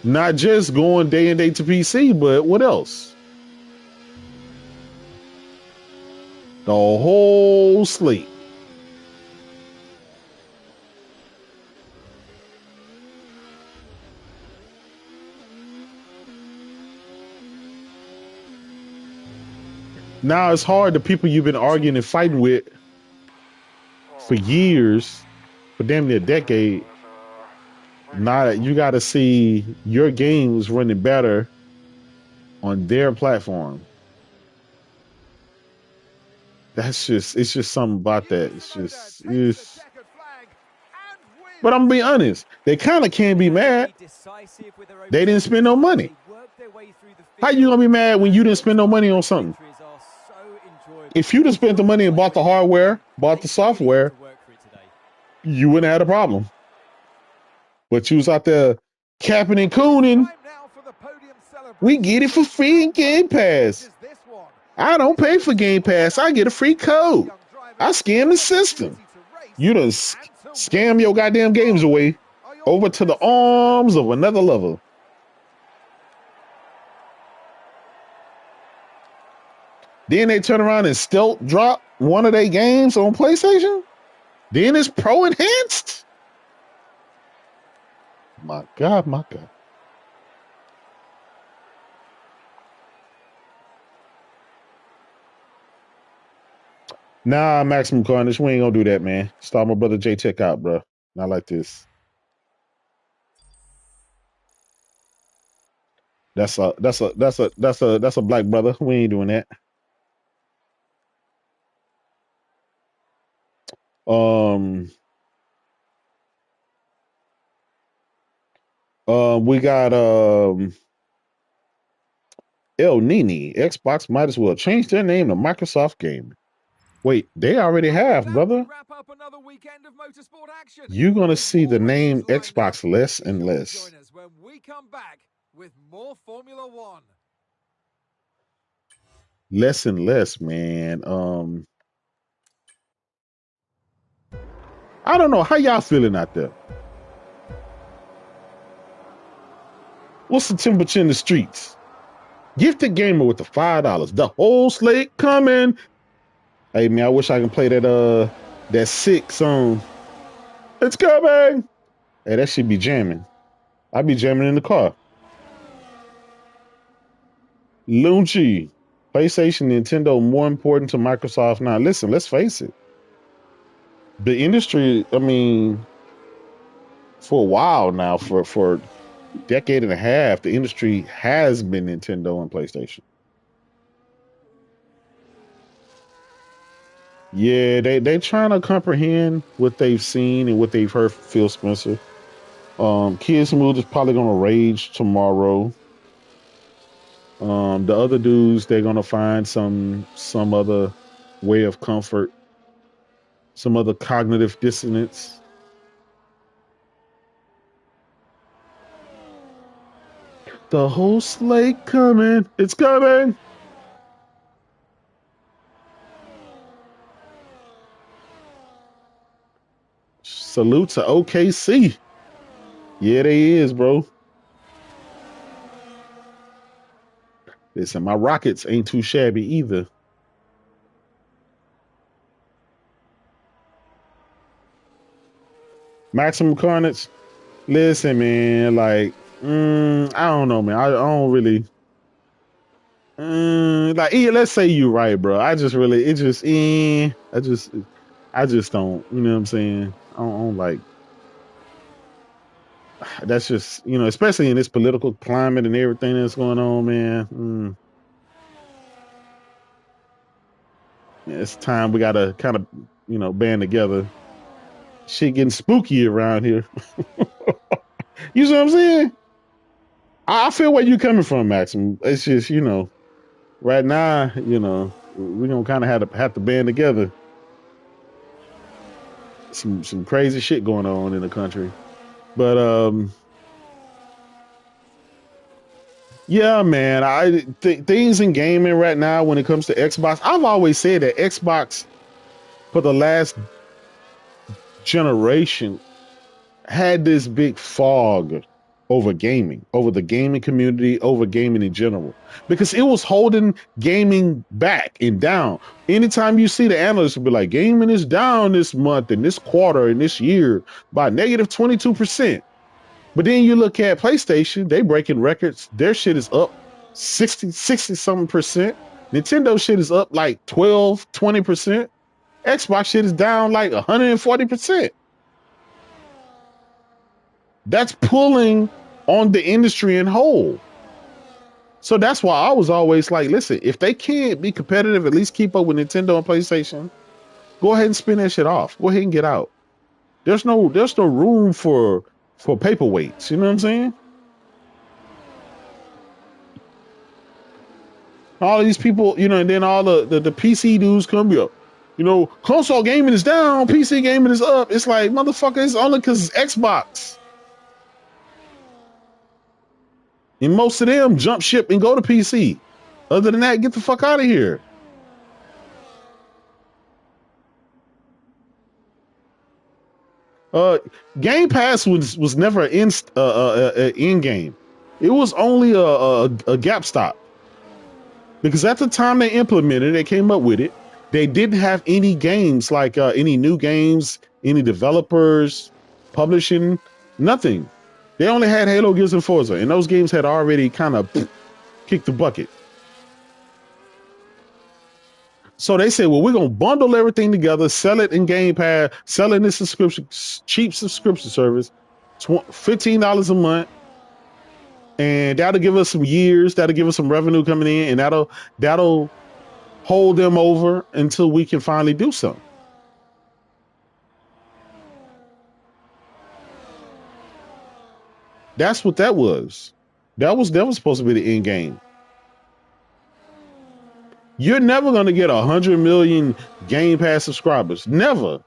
not just going day and date to PC, but what else? The whole slate. Now it's hard. The people you've been arguing and fighting with for years, for damn near a decade, now you got to see your games running better on their platform. it's just something about that. It's. But I'm gonna be honest, they kind of can't be mad. They didn't spend no money. How you gonna be mad when you didn't spend no money on something? If you'd have spent the money and bought the hardware, bought the software, you wouldn't have had a problem. But you was out there capping and cooning. We get it for free in Game Pass. I don't pay for Game Pass. I get a free code. I scam the system. You done scam your goddamn games away over to the arms of another lover. Then they turn around and stealth drop one of their games on PlayStation. Then it's pro enhanced. My God, my God. Nah, Maximum Carnage, we ain't gonna do that, man. Start my brother J Tech out, bro. Not like this. That's a black brother. We ain't doing that. We got El Nini. Xbox might as well change their name to Microsoft Gaming. Wait, they already have, brother. You're gonna see the name Xbox less and less. When we come back with more Formula One. Less and less, man. I don't know how y'all feeling out there. What's the temperature in the streets? Gifted gamer with the $5. The whole slate coming. Hey man, I wish I can play that sick song. It's coming. Hey, that should be jamming. I be jamming in the car. Lunchi, PlayStation, Nintendo more important to Microsoft now. Listen, let's face it. The industry, I mean, for a while now, for a decade and a half, the industry has been Nintendo and PlayStation. Yeah, they trying to comprehend what they've seen and what they've heard from Phil Spencer. Kid Smooth is probably gonna rage tomorrow. The other dudes, they're gonna find some other way of comfort, some other cognitive dissonance. The whole slate coming. It's coming. Salute to OKC. Yeah, they is, bro. Listen, my Rockets ain't too shabby either. Maximum Carnage. Listen, man, like, I don't know, man. I don't really. Like, let's say you right, bro. I just really, it just, I just don't. You know what I'm saying? I don't like. That's just, especially in this political climate and everything that's going on, man. Yeah, it's time we gotta kind of, band together. Shit getting spooky around here. You see what I'm saying? I feel where you coming from, Maxim. It's just, right now, we're gonna kind of have to band together. Some crazy shit going on in the country, but yeah, man. I things in gaming right now when it comes to Xbox. I've always said that Xbox for the last generation had this big fog over gaming, over the gaming community, over gaming in general, because it was holding gaming back and down. Anytime you see the analysts will be like, gaming is down this month and this quarter and this year by negative 22%. But then you look at PlayStation, they breaking records. Their shit is up 60 something percent. Nintendo shit is up like 12, 20%. Xbox shit is down like 140%. That's pulling on the industry in whole. So that's why I was always like, listen, if they can't be competitive, at least keep up with Nintendo and PlayStation, go ahead and spin that shit off. Go ahead and get out. There's no room for paperweights. You know what I'm saying? All these people, and then all the PC dudes come up. Console gaming is down, PC gaming is up. It's like, motherfucker, it's only because it's Xbox. And most of them jump ship and go to PC. Other than that, get the fuck out of here. Game Pass was never an in game. It was only a gap stop. Because at the time they implemented it, they came up with it, they didn't have any games, like any new games, any developers, publishing, nothing. They only had Halo, Gears, and Forza, and those games had already kind of kicked the bucket. So they said, well, we're going to bundle everything together, sell it in Game Pass, sell it in subscription, cheap subscription service, $15 a month, and that'll give us some years, that'll give us some revenue coming in, and that'll hold them over until we can finally do something. That's what that was. That was supposed to be the end game. You're never going to get 100 million Game Pass subscribers. Never.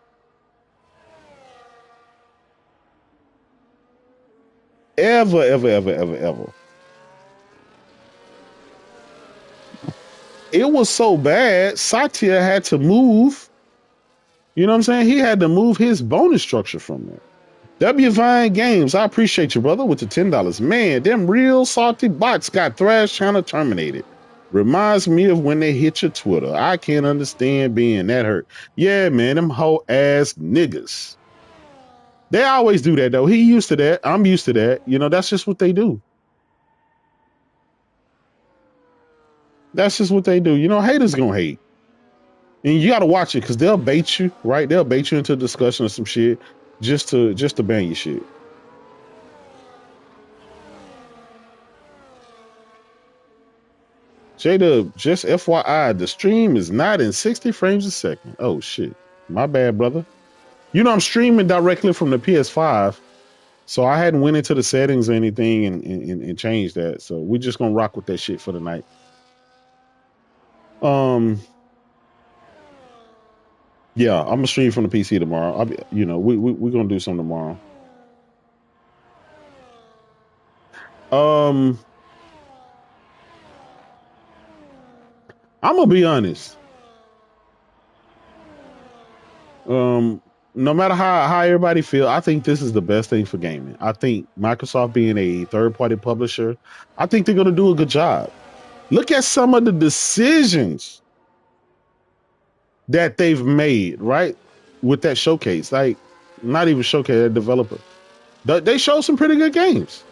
Ever, ever, ever, ever, ever. It was so bad, Satya had to move. You know what I'm saying? He had to move his bonus structure from there. W Vine Games, I appreciate you, brother, with the $10. Man, them real salty bots got Thrash Channel terminated. Reminds me of when they hit your Twitter. I can't understand being that hurt. Yeah, man, them hoe ass niggas. They always do that, though. He used to that. I'm used to that. That's just what they do. That's just what they do. Haters gonna hate. And you gotta watch it because they'll bait you, right? They'll bait you into a discussion or some shit just to ban your shit. J-Dub, just FYI, the stream is not in 60 frames a second. Oh shit. My bad, brother. I'm streaming directly from the PS5. So I hadn't went into the settings or anything and changed that. So we're just gonna rock with that shit for the night. Yeah, I'm gonna stream from the PC tomorrow. We're gonna do something tomorrow. I'm gonna be honest. No matter how everybody feel, I think this is the best thing for gaming. I think Microsoft being a third-party publisher, I think they're gonna do a good job. Look at some of the decisions that they've made, right? With that showcase, like not even showcase, a developer. They show some pretty good games.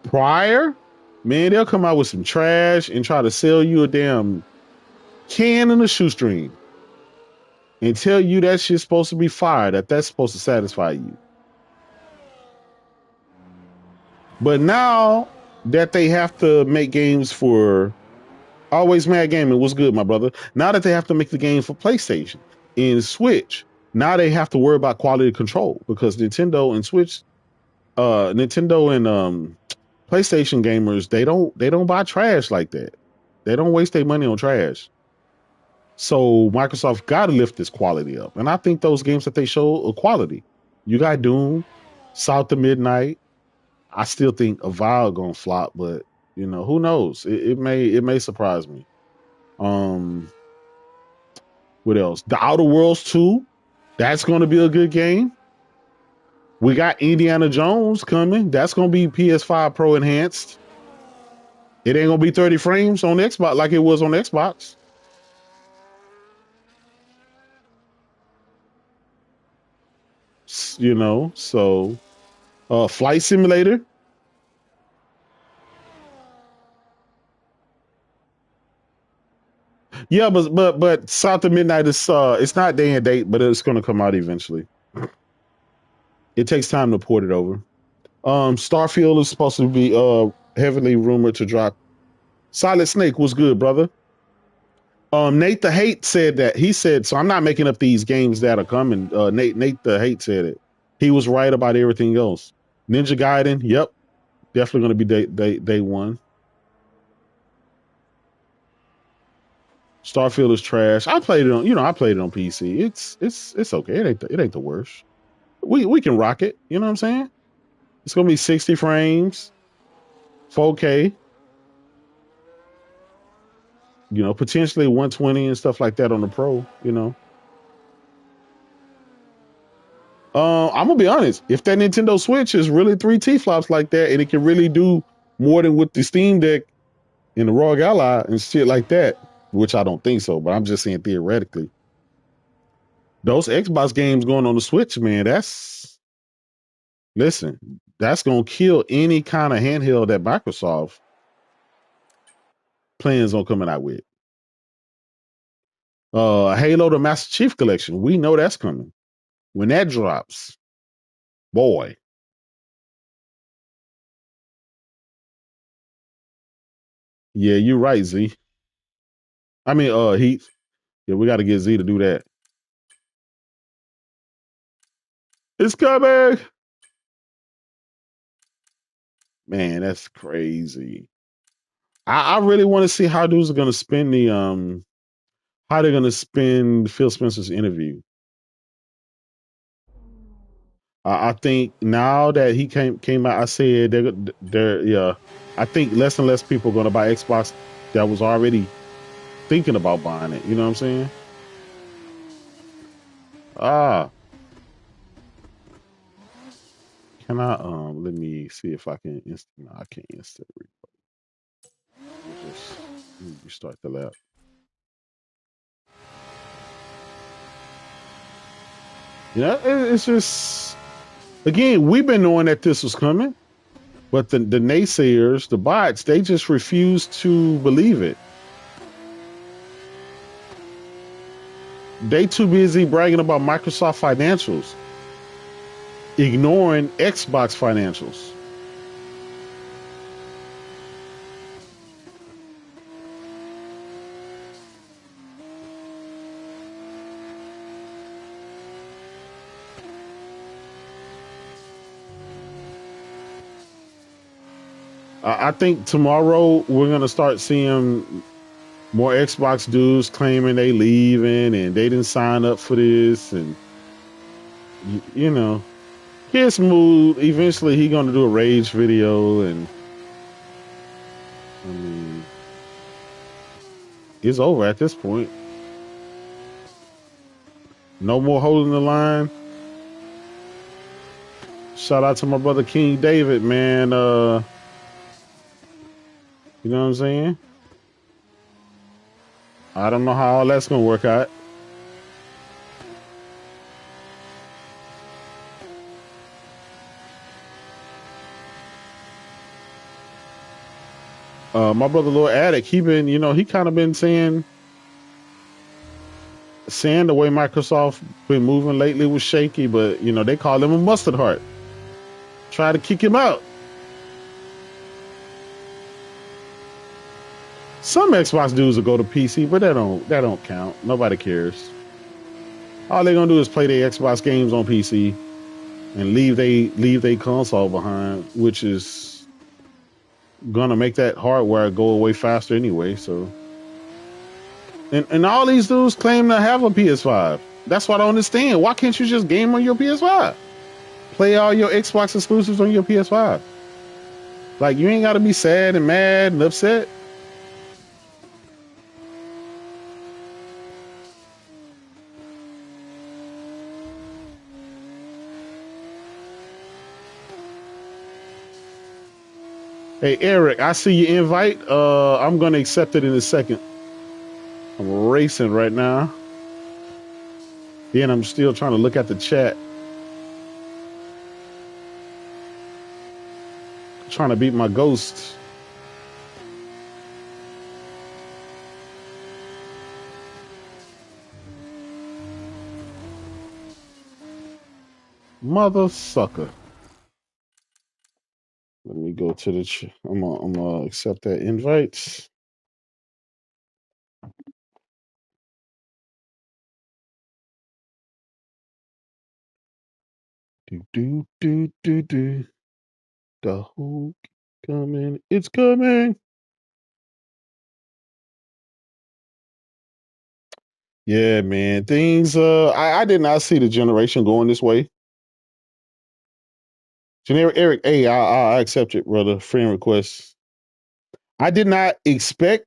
Prior, man, they'll come out with some trash and try to sell you a damn can and a shoestring and tell you that shit's supposed to be fire, that's supposed to satisfy you. But now that they have to make games for Always Mad Gaming, what's good, my brother? Now that they have to make the game for PlayStation and Switch, now they have to worry about quality control because Nintendo and PlayStation gamers, they don't buy trash like that. They don't waste their money on trash. So Microsoft got to lift this quality up. And I think those games that they show are quality. You got Doom, South of Midnight. I still think Avowed gonna flop, but who knows? It may surprise me. What else? The Outer Worlds 2. That's gonna be a good game. We got Indiana Jones coming. That's gonna be PS5 Pro enhanced. It ain't gonna be 30 frames on Xbox like it was on Xbox. So Flight Simulator. Yeah, but South of Midnight is it's not day and date, but it's gonna come out eventually. It takes time to port it over. Starfield is supposed to be heavily rumored to drop. Solid Snake was good, brother. Nate the Hate said that. He said, so I'm not making up these games that are coming. Nate the Hate said it. He was right about everything else. Ninja Gaiden, yep, definitely going to be day one. Starfield is trash. I played it on, I played it on PC. It's okay. It ain't the worst. We can rock it. You know what I'm saying? It's gonna be 60 frames, 4K. Potentially 120 and stuff like that on the Pro. I'm gonna be honest. If that Nintendo Switch is really three T flops like that, and it can really do more than with the Steam Deck and the ROG Ally and shit like that, which I don't think so, but I'm just saying theoretically. Those Xbox games going on the Switch, man, that's gonna kill any kind of handheld that Microsoft plans on coming out with. Halo the Master Chief Collection, we know that's coming. When that drops, boy. Yeah, you're right, Z. I mean, Heath. Yeah, we got to get Z to do that. It's coming. Man, that's crazy. I really want to see how dudes are gonna spend how they're gonna spend Phil Spencer's interview. I think now that he came out, I said they're yeah. I think less and less people are gonna buy Xbox that was already thinking about buying it. You know what I'm saying? Ah, can I let me see if I can no, I can't instant just let me restart the lab. It's just again, we've been knowing that this was coming, but the naysayers, the bots, they just refuse to believe it. They too busy bragging about Microsoft financials, ignoring Xbox financials. I think tomorrow we're gonna start seeing more Xbox dudes claiming they leaving and they didn't sign up for this, and Kiss Mood. Eventually, he gonna do a rage video, and I mean, it's over at this point. No more holding the line. Shout out to my brother King David, man. You know what I'm saying? I don't know how all that's gonna work out. My brother Lord Attic, he kind of been saying the way Microsoft been moving lately was shaky, but they call him a mustard heart. Try to kick him out. Some Xbox dudes will go to PC, but that don't count. Nobody cares. All they're gonna do is play their Xbox games on PC and leave they console behind, which is gonna make that hardware go away faster anyway. So, and all these dudes claim to have a PS5. That's what I don't understand. Why can't you just game on your PS5? Play all your Xbox exclusives on your PS5. Like, you ain't got to be sad and mad and upset. Hey Eric, I see your invite. I'm gonna accept it in a second. I'm racing right now. Then I'm still trying to look at the chat. Trying to beat my ghost. Mother sucker. me go to the. I'm gonna accept that invite. Do. The whole coming. It's coming. Yeah, man. Things. I did not see the generation going this way. Generic Eric, hey, I accept it, brother. Friend request. I did not expect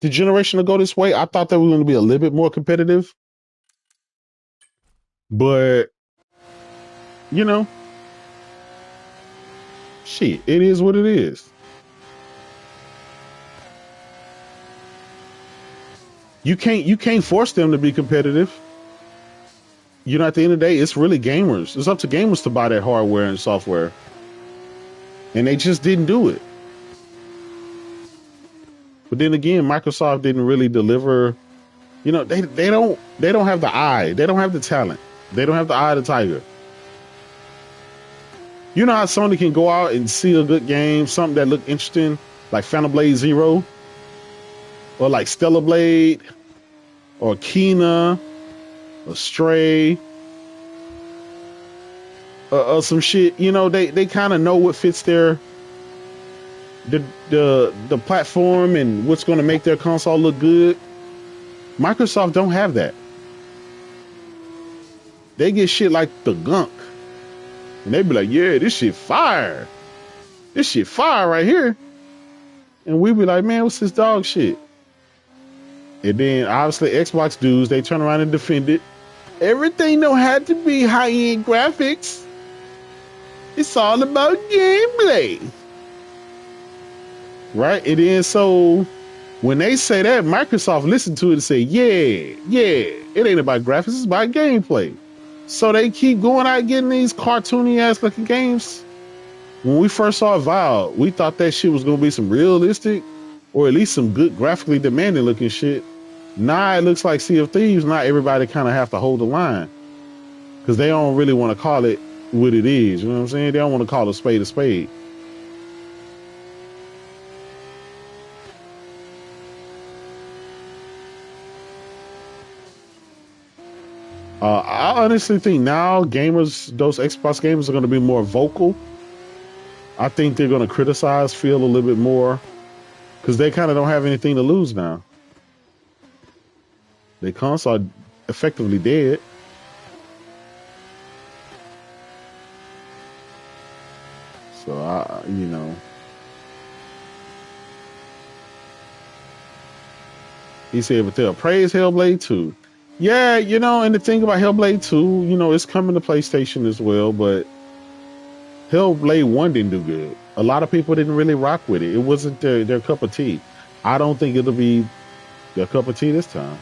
the generation to go this way. I thought that we were going to be a little bit more competitive, but you know, shit, it is what it is. You can't force them to be competitive. You know, at the end of the day, it's really gamers. It's up to gamers to buy that hardware and software, and they just didn't do it. But then again, Microsoft didn't really deliver. You know, they don't have the eye. They don't have the talent. They don't have the eye of the tiger. You know how Sony can go out and see a good game, something that looked interesting, like Phantom Blade Zero, or like Stellar Blade, or Kena, or Stray, or some shit. You know, they kind of know what fits their the platform and what's going to make their console look good. Microsoft don't have that. They get shit like the gunk, and they be like, "Yeah, this shit fire. This shit fire right here," and we be like, "Man, what's this dog shit?" And then obviously Xbox dudes, they turn around and defend it. Everything don't have to be high-end graphics. It's all about gameplay. Right? And then so when they say that, Microsoft listen to it and say, yeah, it ain't about graphics, it's about gameplay. So they keep going out getting these cartoony ass looking games. When we first saw Valve, we thought that shit was gonna be some realistic or at least some good graphically demanding looking shit. Now it looks like Sea of Thieves. Not everybody kind of have to hold the line because they don't really want to call it what it is. You know what I'm saying? They don't want to call a spade a spade. I honestly think now gamers, those Xbox gamers, are going to be more vocal. I think they're going to criticize Phil a little bit more because they kind of don't have anything to lose now. Their console effectively dead. So you know, he said, but they'll praise Hellblade 2. Yeah, you know, and the thing about Hellblade 2, you know, it's coming to PlayStation as well, but Hellblade 1 didn't do good. A lot of people didn't really rock with it. It wasn't their cup of tea. I don't think it'll be their cup of tea this time.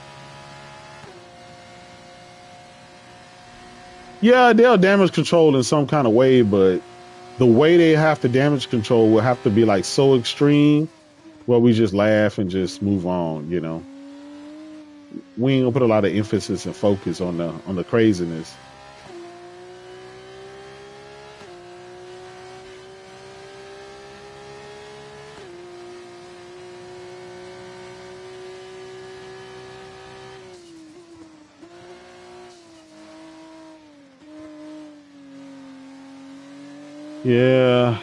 Yeah, they'll damage control in some kind of way, but the way they have to damage control will have to be like so extreme where we just laugh and just move on, you know. We ain't gonna put a lot of emphasis and focus on the craziness. Yeah.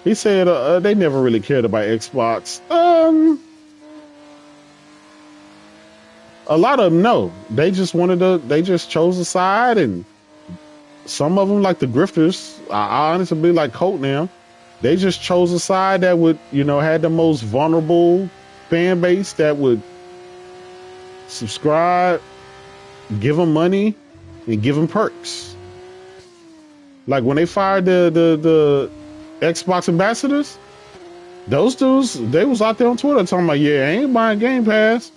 He said they never really cared about Xbox. A lot of them, no. They just they just chose a side, and some of them, like the grifters, I honestly like Colt now, they just chose a side that would, you know, had the most vulnerable fan base that would subscribe, give them money, and give them perks. Like when they fired the Xbox ambassadors, those dudes, they was out there on Twitter talking about, yeah, I ain't buying Game Pass.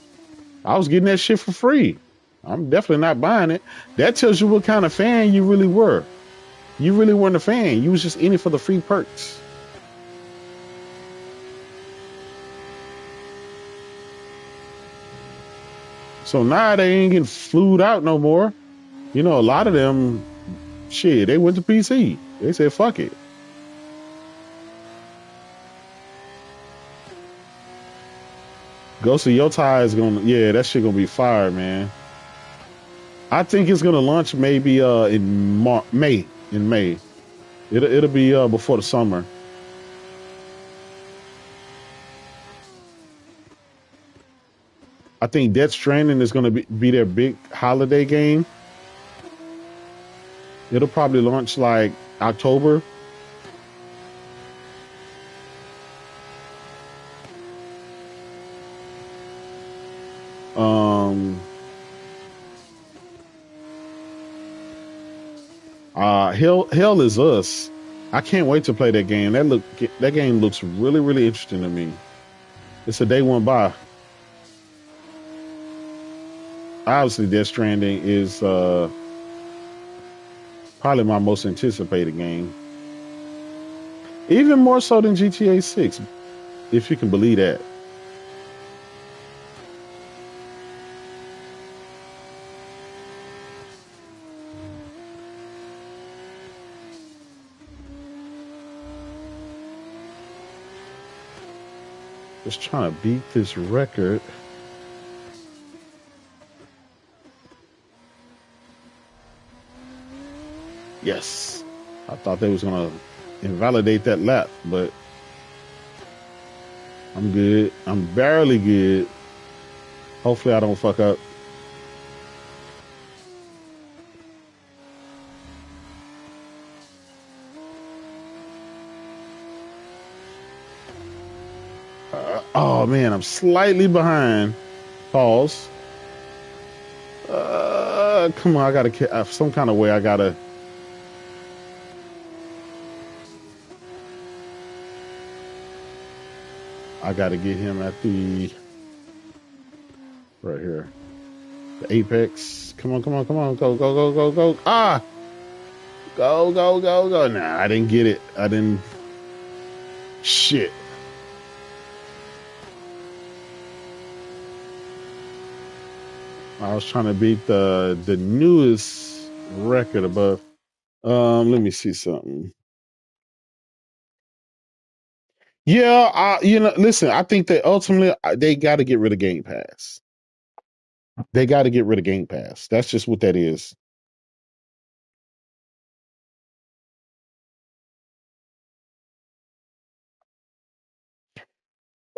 I was getting that shit for free. I'm definitely not buying it. That tells you what kind of fan you really were. You really weren't a fan. You was just in it for the free perks. So now they ain't getting flued out no more. You know, a lot of them, shit, they went to PC. They said, fuck it. Ghost of Yotai is gonna, yeah, that shit gonna be fire, man. I think it's gonna launch maybe in May. In May, it'll be before the summer. I think Death Stranding is gonna be their big holiday game. It'll probably launch like October. Um, Hell is Us. I can't wait to play that game. That game looks really really interesting to me. It's a day one buy. Obviously, Death Stranding is probably my most anticipated game, even more so than GTA 6, if you can believe that. Just trying to beat this record. Yes. I thought they was gonna invalidate that lap, but I'm good. I'm barely good. Hopefully I don't fuck up. Oh man, I'm slightly behind. Pause. Come on, I gotta some kind of way. I gotta get him at the right here, the apex. Come on, come on, come on, go, go, go, go, go! Ah, go, go, go, go! Nah, I didn't get it. I didn't. Shit. I was trying to beat the newest record above. Let me see something. Yeah, listen, I think that ultimately they got to get rid of Game Pass. They got to get rid of Game Pass. That's just what that is.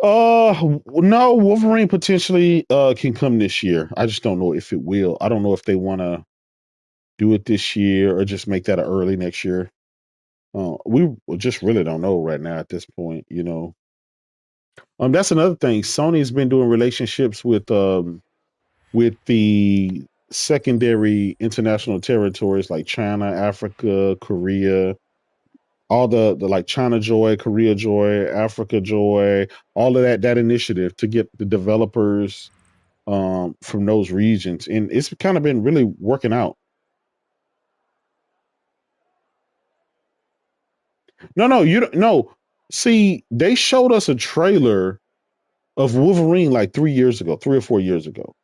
No, Wolverine potentially can come this year. I just don't know if it will. I don't know if they want to do it this year or just make that a early next year. We just really don't know right now at this point. That's another thing. Sony's been doing relationships with the secondary international territories like China, Africa, Korea, all the like China Joy, Korea Joy, Africa Joy, all of that initiative to get the developers from those regions, and it's kind of been really working out. No, you don't. No, see, they showed us a trailer of Wolverine like 3 years ago, 3 or 4 years ago.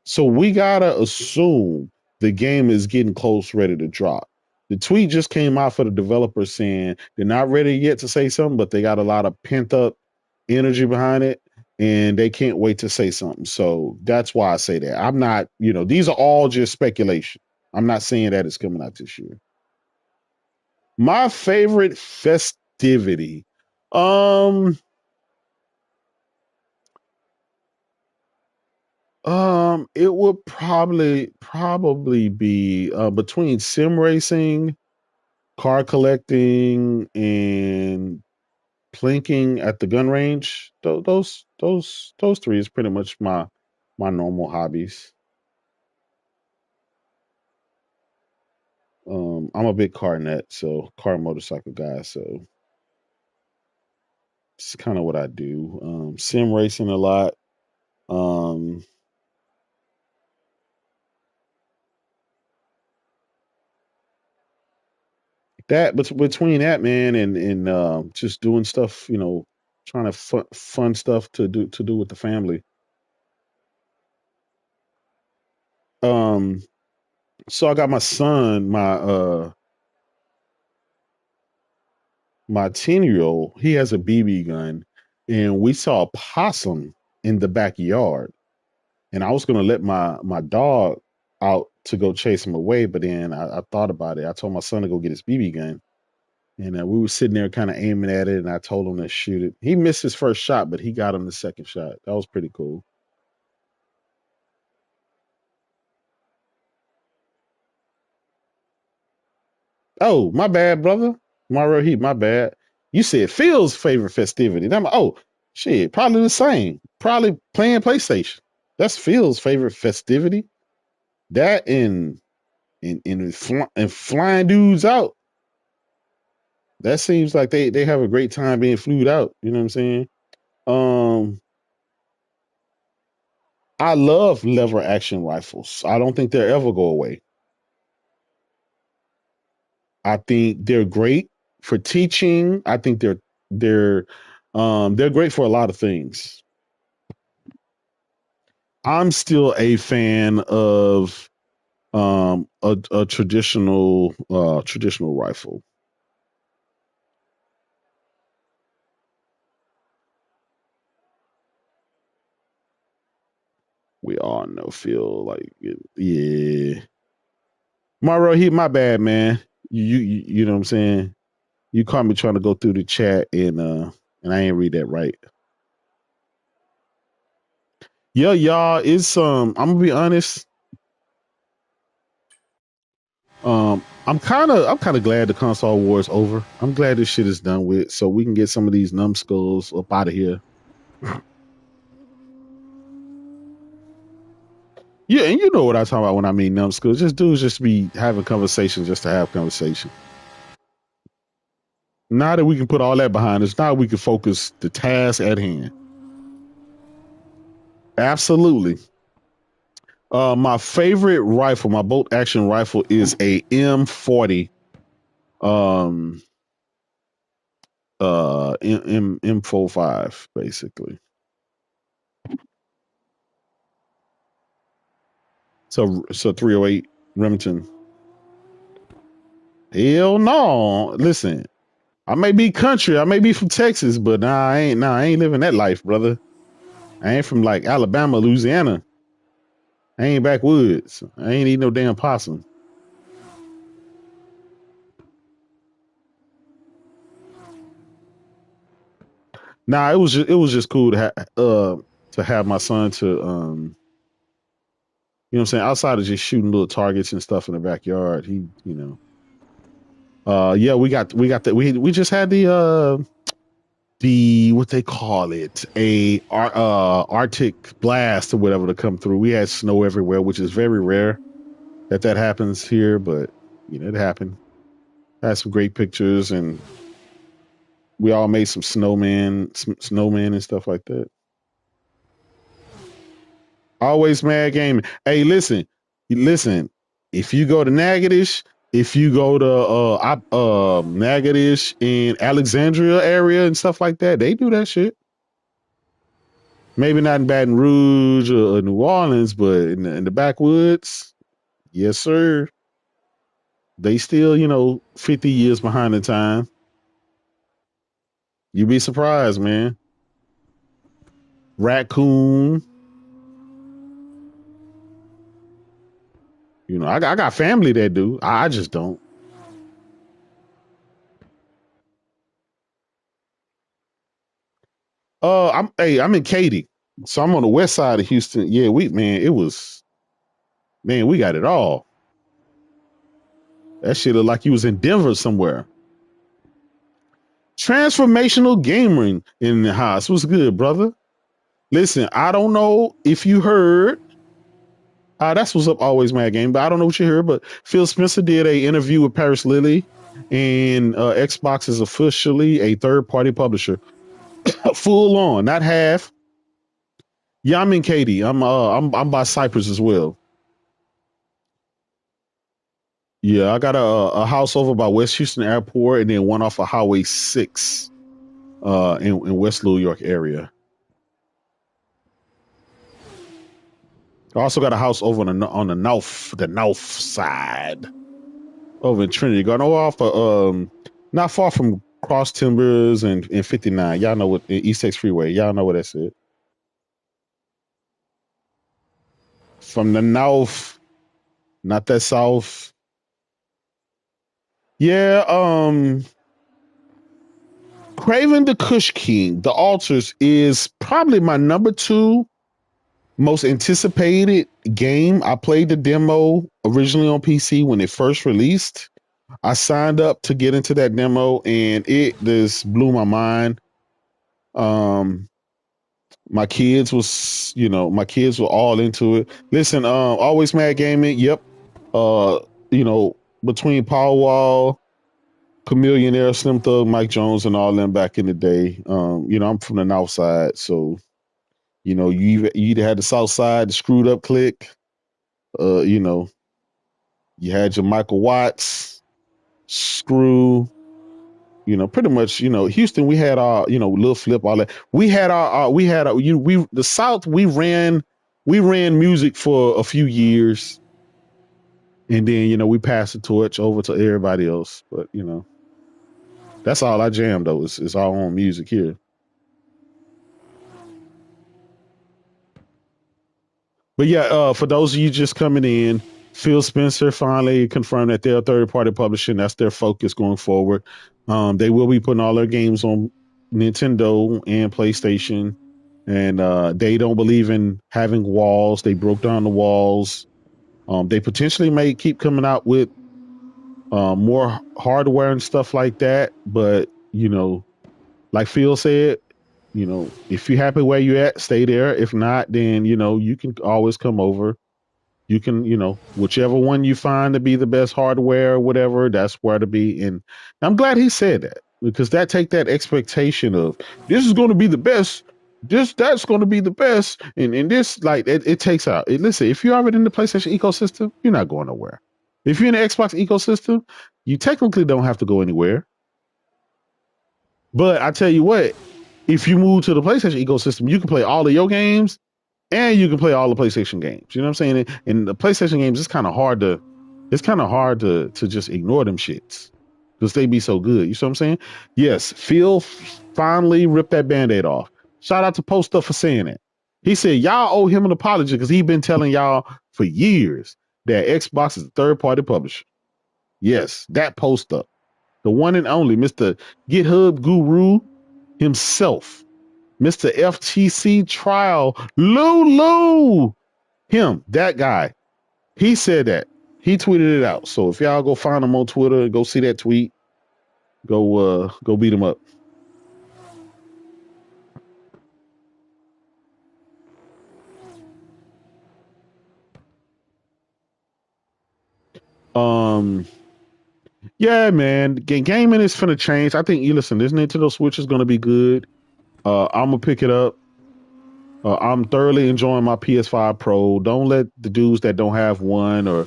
So we gotta assume the game is getting close, ready to drop. The tweet just came out for the developers saying they're not ready yet to say something, but they got a lot of pent up energy behind it, and they can't wait to say something. So that's why I say that. I'm not, these are all just speculation. I'm not saying that it's coming out this year. My favorite festivity. Um, it would probably be between sim racing, car collecting, and plinking at the gun range. Those three is pretty much my normal hobbies. I'm a big car nut, so car motorcycle guy. So it's kind of what I do. Sim racing a lot. Um, that but between that man and just doing stuff, trying to fun stuff to do with the family. Um, so I got my son, my 10-year old. He has a BB gun, and we saw a possum in the backyard, and I was gonna let my dog out to go chase him away, but then I thought about it. I told my son to go get his BB gun, and we were sitting there kind of aiming at it, and I told him to shoot it. He missed his first shot, but he got him the second shot. That was pretty cool. Oh, my bad, brother. Mario Heat, my bad. You said Phil's favorite festivity. I'm like, oh, shit, probably the same. Probably playing PlayStation. That's Phil's favorite festivity. That and flying dudes out. That seems like they have a great time being flued out. You know what I'm saying? Um, I love lever action rifles. I don't think they'll ever go away. I think they're great for teaching. I think they're great for a lot of things. I'm still a fan of a traditional rifle. We all know feel like yeah. Mario, he my bad, man. You know what I'm saying? You caught me trying to go through the chat and I ain't read that right. Yeah, y'all, it's I'm gonna be honest. I'm kinda glad the console war is over. I'm glad this shit is done with so we can get some of these numbskulls up out of here. Yeah, and you know what I talk about when I mean numbskulls. Just dudes just be having conversations just to have conversation. Now that we can put all that behind us, now we can focus the task at hand. Absolutely. My favorite rifle, my bolt action rifle, is a M40. Um, M45 basically. So 308 Remington. Hell no! Listen, I may be country, I may be from Texas, but I ain't living that life, brother. I ain't from like Alabama, Louisiana. I ain't backwoods. I ain't eating no damn possum. Nah, it was just cool to have my son to you know what I'm saying, outside of just shooting little targets and stuff in the backyard. He, yeah, we just had the what they call it, Arctic blast or whatever to come through. We had snow everywhere, which is very rare that happens here, but it happened. Had some great pictures, and we all made some snowmen and stuff like that. Always mad gaming. Hey, listen. If you go to Natchitoches, if you go to Natchitoches in Alexandria area and stuff like that, they do that shit. Maybe not in Baton Rouge or New Orleans, but in the backwoods, yes, sir. They still, 50 years behind the time. You'd be surprised, man. Raccoon. I got family that do. I just don't. I'm in Katy, so I'm on the west side of Houston. Yeah, we got it all. That shit look like you was in Denver somewhere. Transformational gaming in the house. What's good, brother? Listen, I don't know if you heard. That's what's up. Always mad game, but I don't know what you heard. But Phil Spencer did a interview with Paris Lilly, and Xbox is officially a third-party publisher, full on, not half. Yeah, I'm in Katy. I'm by Cypress as well. Yeah, I got a house over by West Houston Airport, and then one off of Highway 6, in West New York area. I also got a house over on the north side, over in Trinity Garden, off of not far from Cross Timbers and 59. Y'all know what East X Freeway. Y'all know what that's it. from the north, not that south. Yeah, Craven the Kush King, The Altars is probably my number two most anticipated game. I played the demo originally on PC when it first released. I signed up to get into that demo and it just blew my mind. Um, my kids were all into it. Listen, Always Mad Gaming, yep. Uh, between Power Wall, Chameleonaire, Slim Thug, Mike Jones, and all them back in the day. I'm from the North Side, so you either had the South Side, the Screwed Up Click. Uh, you know, you had your Michael Watts, Screw. Pretty much. Houston. We had our, Lil Flip, all that. We had the South. We ran music for a few years, and then we passed the torch over to everybody else. But that's all I jam though. It's our own music here. But yeah, for those of you just coming in, Phil Spencer finally confirmed that they're a third-party publishing. That's their focus going forward. They will be putting all their games on Nintendo and PlayStation, and they don't believe in having walls. They broke down the walls. They potentially may keep coming out with more hardware and stuff like that. But like Phil said, if you're happy where you're at, stay there. If not, then you can always come over. You can, whichever one you find to be the best hardware or whatever, that's where to be. And I'm glad he said that, because that take that expectation of this is going to be the best, that's going to be the best, and this, like, it takes out. Listen, if you're already in the PlayStation ecosystem, you're not going nowhere. If you're in the Xbox ecosystem, you technically don't have to go anywhere. But I tell you what, if you move to the PlayStation ecosystem, you can play all of your games and you can play all the PlayStation games. You know what I'm saying? And the PlayStation games, it's kind of hard to just ignore them shits because they be so good. You see what I'm saying? Yes, Phil finally ripped that Band-Aid off. Shout out to Poster for saying it. He said y'all owe him an apology because he been telling y'all for years that Xbox is a third-party publisher. Yes, that Poster, the one and only Mr. GitHub Guru himself, Mr. FTC Trial Lulu. Him, that guy. He said that. He tweeted it out. So if y'all go find him on Twitter, go see that tweet, go beat him up. Yeah, man. Gaming is finna change. I think listen, this Nintendo Switch is gonna be good. I'm gonna pick it up. I'm thoroughly enjoying my PS5 Pro. Don't let the dudes that don't have one or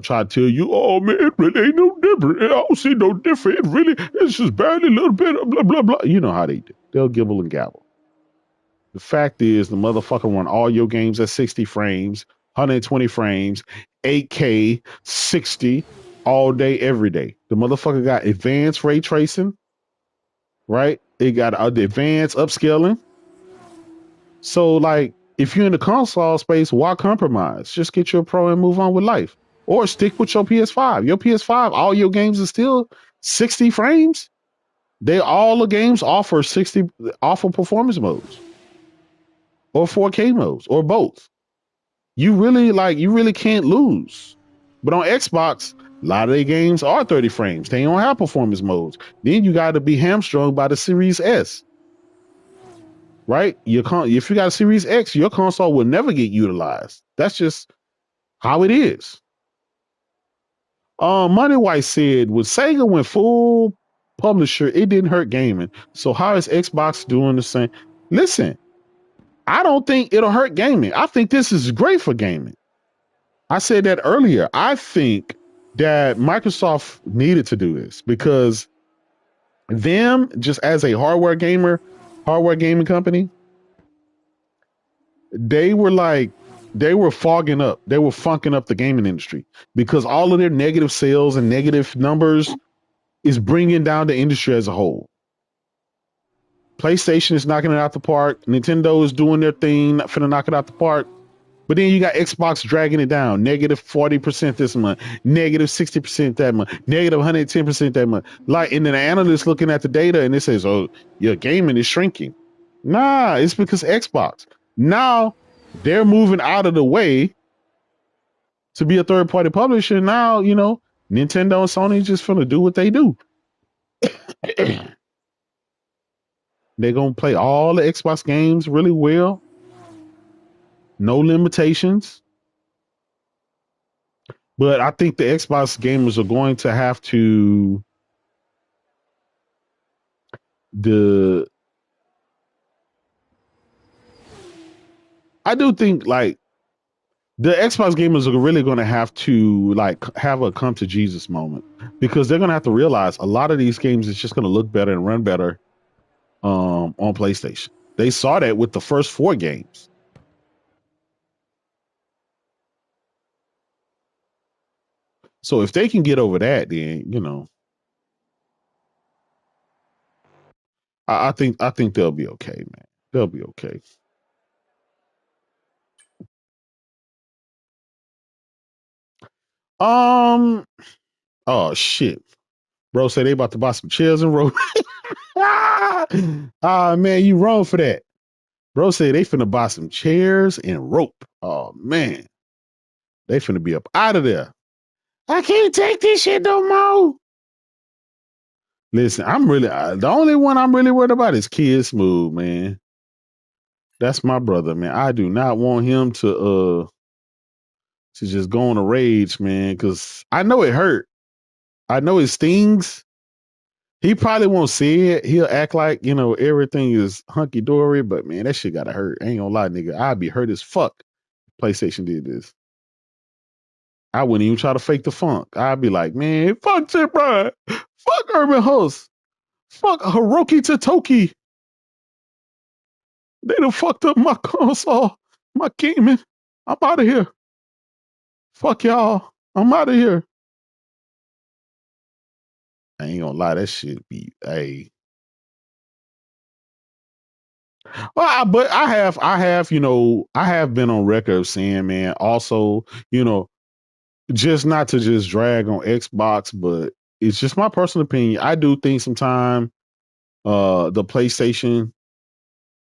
try to tell you, oh man, it really ain't no different. I don't see no different. It's just barely a little bit of blah, blah, blah. You know how they do. They'll gibble and gabble. The fact is, the motherfucker run all your games at 60 frames, 120 frames, 8K, 60, all day, every day. The motherfucker got advanced ray tracing, right? It got advanced upscaling. So, like, if you're in the console space, why compromise? Just get your Pro and move on with life. Or stick with your PS5. Your PS5, all your games are still 60 frames. All the games offer performance modes or 4K modes or both. You really can't lose. But on Xbox, a lot of their games are 30 frames. They don't have performance modes. Then you got to be hamstrung by the Series S. Right? If you got a Series X, your console will never get utilized. That's just how it is. Money White said, when Sega went full publisher, it didn't hurt gaming. So how is Xbox doing the same? Listen, I don't think it'll hurt gaming. I think this is great for gaming. I said that earlier. I think that Microsoft needed to do this because them, just as a hardware gaming company, they were fogging up. They were funking up the gaming industry because all of their negative sales and negative numbers is bringing down the industry as a whole. PlayStation is knocking it out the park. Nintendo is doing their thing, not finna knock it out the park. But then you got Xbox dragging it down, -40% this month, -60% that month, -110% that month. Like, and then the analyst looking at the data and it says, "Oh, your gaming is shrinking." Nah, it's because Xbox. Now they're moving out of the way to be a third party publisher. Now, Nintendo and Sony just finna do what they do. They're gonna play all the Xbox games really well, no limitations. But I think the Xbox gamers are going to have to the I do think like the Xbox gamers are really going to have to like have a come to Jesus moment because they're going to have to realize a lot of these games is just going to look better and run better on PlayStation. They saw that with the first 4 games. So if they can get over that, then I think they'll be okay, man. They'll be okay. Um. Oh shit, bro. Say they about to buy some chairs and rope. Ah, man, you wrong for that. Bro said they finna buy some chairs and rope. Oh man, they finna be up out of there. I can't take this shit no more. Listen, I'm really the only one I'm really worried about is Kid Smooth, man. That's my brother, man. I do not want him to just go on a rage, man, because I know it hurt. I know it stings. He probably won't see it. He'll act like, everything is hunky dory, but man, that shit gotta hurt. I ain't gonna lie, nigga. I'd be hurt as fuck if PlayStation did this. I wouldn't even try to fake the funk. I'd be like, man, fuck Chip Ryan. Fuck Urban Host. Fuck Hiroki Totoki. They done fucked up my console, my gaming. I'm out of here. Fuck y'all. I'm out of here. I ain't gonna lie, that shit be but I have been on record of saying, man, also, just not to just drag on Xbox, but it's just my personal opinion. I do think sometimes the PlayStation,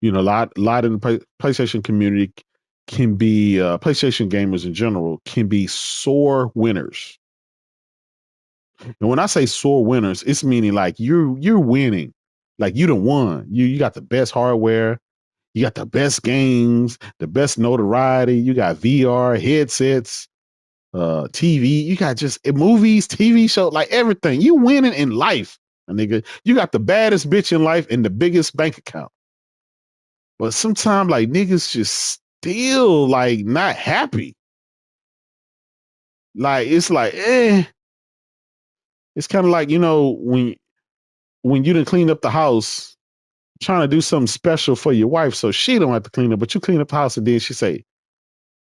a lot of the PlayStation community can be PlayStation gamers in general can be sore winners. And when I say sore winners, it's meaning like you're winning, like you done won. You got the best hardware, you got the best games, the best notoriety. You got VR headsets, TV. You got just movies, TV show, like everything. You winning in life, my nigga. You got the baddest bitch in life and the biggest bank account. But sometimes like niggas just still like not happy. Like it's like It's kind of like when you didn't clean up the house, trying to do something special for your wife, so she don't have to clean up, but you clean up the house and then she say,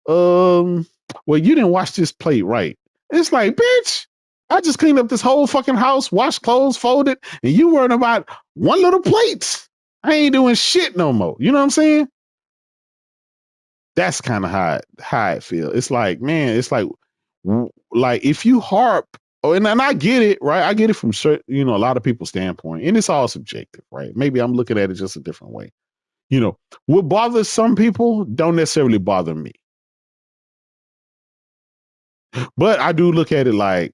well, you didn't wash this plate right. It's like, bitch, I just cleaned up this whole fucking house, washed clothes, folded, and you worrying about one little plate. I ain't doing shit no more. You know what I'm saying? That's kind of how it feel. It's like, man, it's like if you harp, and I get it, right? I get it from certain, a lot of people's standpoint, and it's all subjective, right? Maybe I'm looking at it just a different way. What bothers some people don't necessarily bother me. But I do look at it like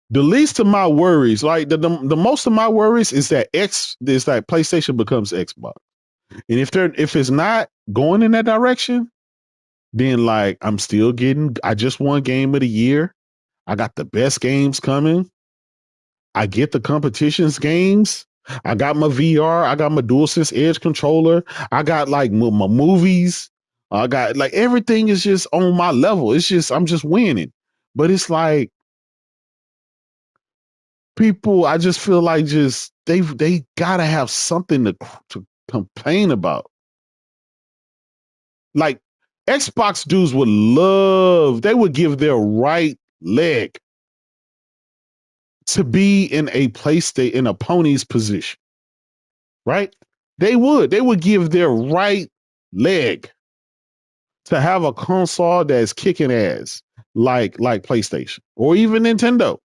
the least of my worries, like the most of my worries is that PlayStation becomes Xbox. And if it's not going in that direction, then like I just won game of the year. I got the best games coming. I get the competitions games. I got my VR. I got my DualSense Edge controller. I got like my movies. I got like everything is just on my level. It's just I'm just winning. But it's like people, I just feel like just they gotta have something to complain about. Like Xbox dudes would love, they would give their right leg to be in a place in a pony's position, right? They would give their right leg to have a console that's kicking ass like PlayStation or even Nintendo.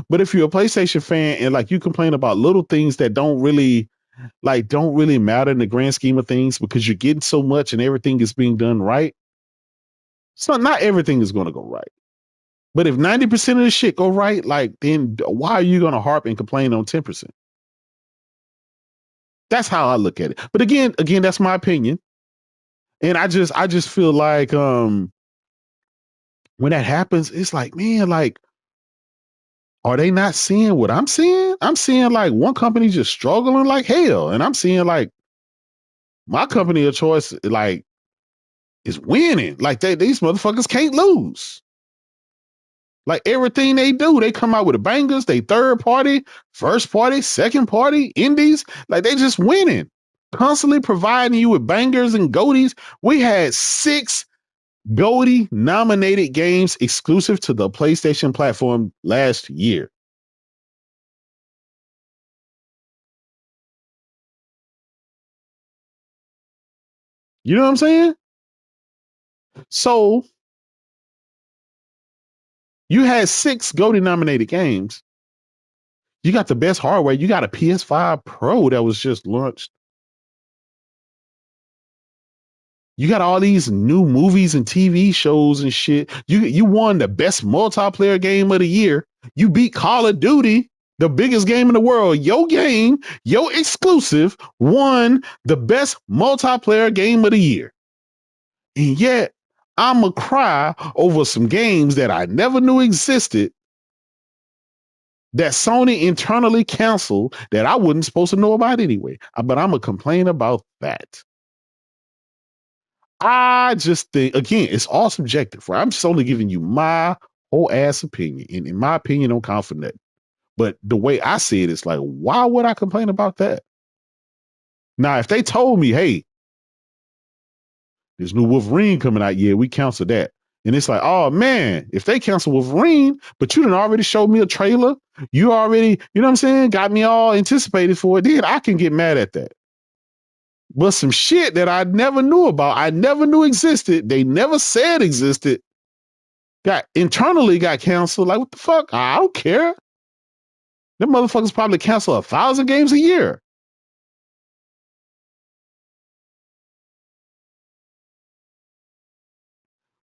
But if you're a PlayStation fan and like you complain about little things that don't really matter in the grand scheme of things because you're getting so much and everything is being done right. So not everything is going to go right. But if 90% of the shit go right, like then why are you going to harp and complain on 10%? That's how I look at it. But again, that's my opinion. And I just feel like when that happens, it's like, man, like, are they not seeing what I'm seeing? I'm seeing like one company just struggling like hell. And I'm seeing like my company of choice, like, is winning. Like these motherfuckers can't lose. Like everything they do, they come out with the bangers. They third party, first party, second party, indies. Like they just winning, constantly providing you with bangers and goaties. We had 6 Goldie nominated games exclusive to the PlayStation platform last year. You know what I'm saying? So you had 6 Goldie nominated games. You got the best hardware. You got a PS5 Pro that was just launched. You got all these new movies and TV shows and shit. You won the best multiplayer game of the year. You beat Call of Duty, the biggest game in the world. Your game, your exclusive, won the best multiplayer game of the year. And yet, I'ma cry over some games that I never knew existed that Sony internally canceled that I wasn't supposed to know about anyway. But I'm going to complain about that. I just think, again, it's all subjective, right? I'm just only giving you my whole ass opinion. And in my opinion, don't count for nothing. But the way I see it, it's like, why would I complain about that? Now, if they told me, hey, there's new Wolverine coming out, yeah, we cancel that. And it's like, oh man, if they cancel Wolverine, but you done already showed me a trailer, you already, you know what I'm saying, got me all anticipated for it, then I can get mad at that. But some shit that I never knew about, I never knew existed, they never said existed, got canceled. Like, what the fuck? I don't care. Them motherfuckers probably cancel 1,000 games a year.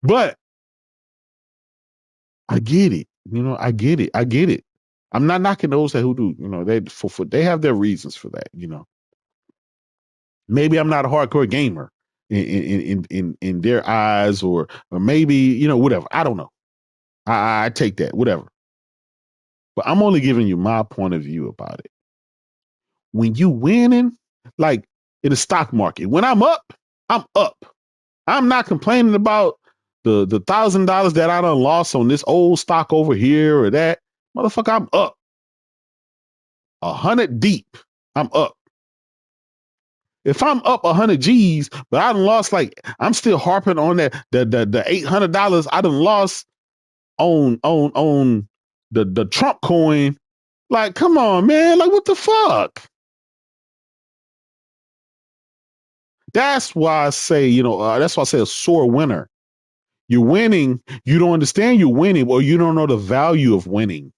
But I get it. You know, I get it. I get it. I'm not knocking those that who do. You know, they have their reasons for that. You know, maybe I'm not a hardcore gamer in their eyes, or maybe you know whatever. I don't know. I take that whatever. But I'm only giving you my point of view about it. When you winning, like in the stock market, when I'm up, I'm up. I'm not complaining about the $1,000 that I done lost on this old stock over here or that. Motherfucker, I'm up. 100 deep. I'm up. If I'm up 100 G's, but I done lost, like, I'm still harping on that the $800 I done lost on the Trump coin. Like, come on, man. Like, what the fuck? That's why I say, you know, that's why I say a sore winner. You're winning. You don't understand you're winning, or you don't know the value of winning.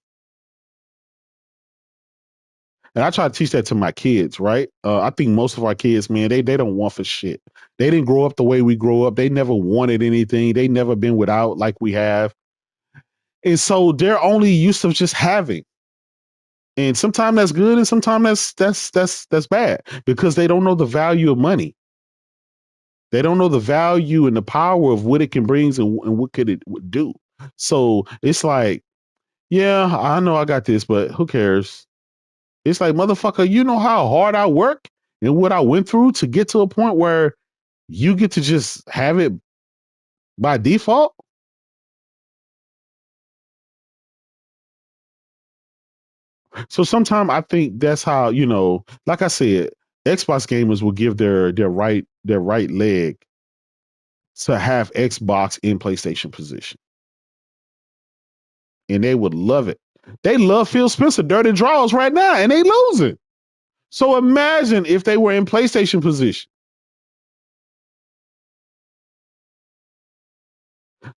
And I try to teach that to my kids, right? I think most of our kids, man, they don't want for shit. They didn't grow up the way we grow up. They never wanted anything. They never been without like we have. And so they're only used to just having. And sometimes that's good, and sometimes that's bad because they don't know the value of money. They don't know the value and the power of what it can bring and what could it do. So it's like, yeah, I know I got this, but who cares? It's like, motherfucker, you know how hard I work and what I went through to get to a point where you get to just have it by default? So sometimes I think that's how, you know, like I said, Xbox gamers will give their right leg to have Xbox in PlayStation position. And they would love it. They love Phil Spencer dirty draws right now, and they losing. So imagine if they were in PlayStation position.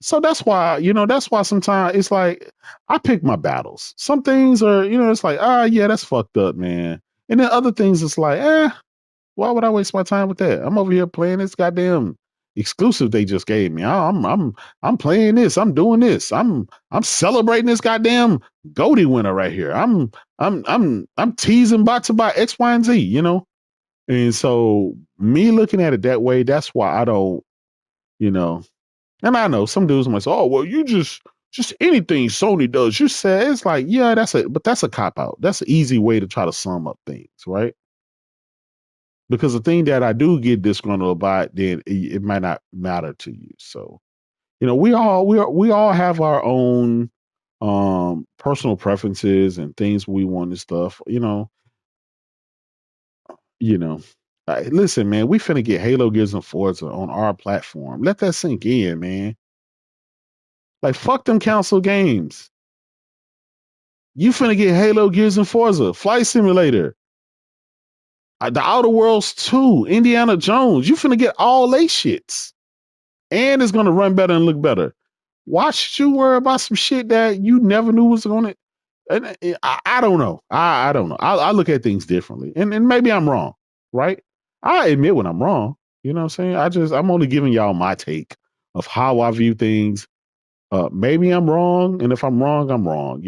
So that's why, that's why sometimes it's like I pick my battles. Some things are, it's like, yeah, that's fucked up, man. And then other things it's like, why would I waste my time with that? I'm over here playing this goddamn exclusive they just gave me. I'm playing this. I'm doing this. I'm celebrating this goddamn Goldie winner right here. I'm teasing bots about X, Y, and Z, And so me looking at it that way, that's why I don't, you know. And I know some dudes might say, "Oh, well, you just anything Sony does, you say." It's like, yeah, that's a cop out. That's an easy way to try to sum up things, right? Because the thing that I do get disgruntled about, then it might not matter to you. So, we all have our own personal preferences and things we want and stuff. You know. Listen, man, we finna get Halo, Gears, and Forza on our platform. Let that sink in, man. Like, fuck them console games. You finna get Halo, Gears, and Forza, Flight Simulator, The Outer Worlds 2, Indiana Jones. You finna get all they shits. And it's gonna run better and look better. Why should you worry about some shit that you never knew was gonna? I don't know. I don't know. I look at things differently, and maybe I'm wrong, right? I admit when I'm wrong. You know what I'm saying? I'm only giving y'all my take of how I view things. Maybe I'm wrong, and if I'm wrong, I'm wrong.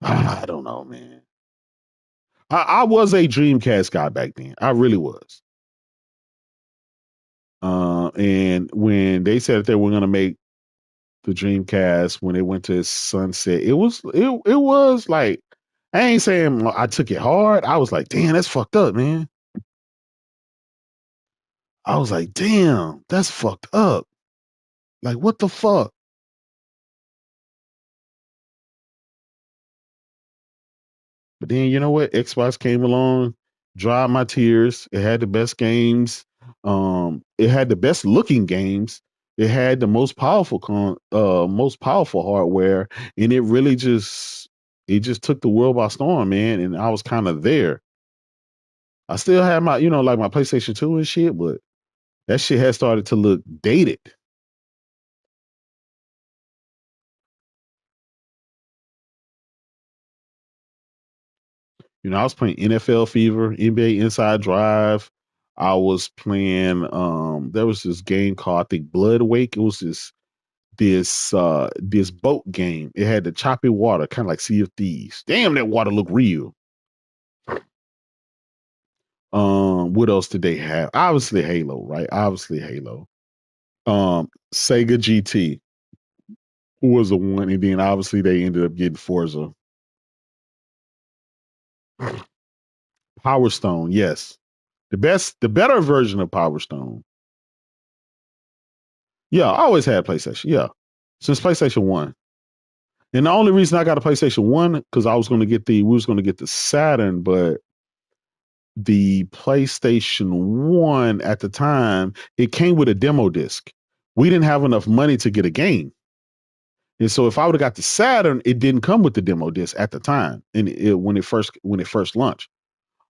I don't know, man. I was a Dreamcast guy back then. I really was. And when they said that they were going to make the Dreamcast, when it went to sunset, it was like, I ain't saying I took it hard. I was like, damn, that's fucked up, man. I was like, damn, that's fucked up. Like, what the fuck? But then you know what? Xbox came along, dried my tears. It had the best games. It had the best looking games. It had the most powerful hardware, and it just took the world by storm, man. And I was kind of there. I still had my, like my PlayStation 2 and shit, but that shit had started to look dated. I was playing NFL Fever, NBA Inside Drive. I was playing there was this game called I think Blood Wake. It was this boat game. It had the choppy water, kind of like Sea of Thieves. Damn, that water looked real. What else did they have? Obviously Halo, right? Obviously Halo. Sega GT was the one, and then obviously they ended up getting Forza. Power Stone, yes. The better version of Power Stone. Yeah, I always had PlayStation. Yeah, since PlayStation 1. And the only reason I got a PlayStation 1 because we was going to get the Saturn, but the PlayStation 1 at the time, it came with a demo disc. We didn't have enough money to get a game. And so if I would have got the Saturn, it didn't come with the demo disc at the time. And when it first launched.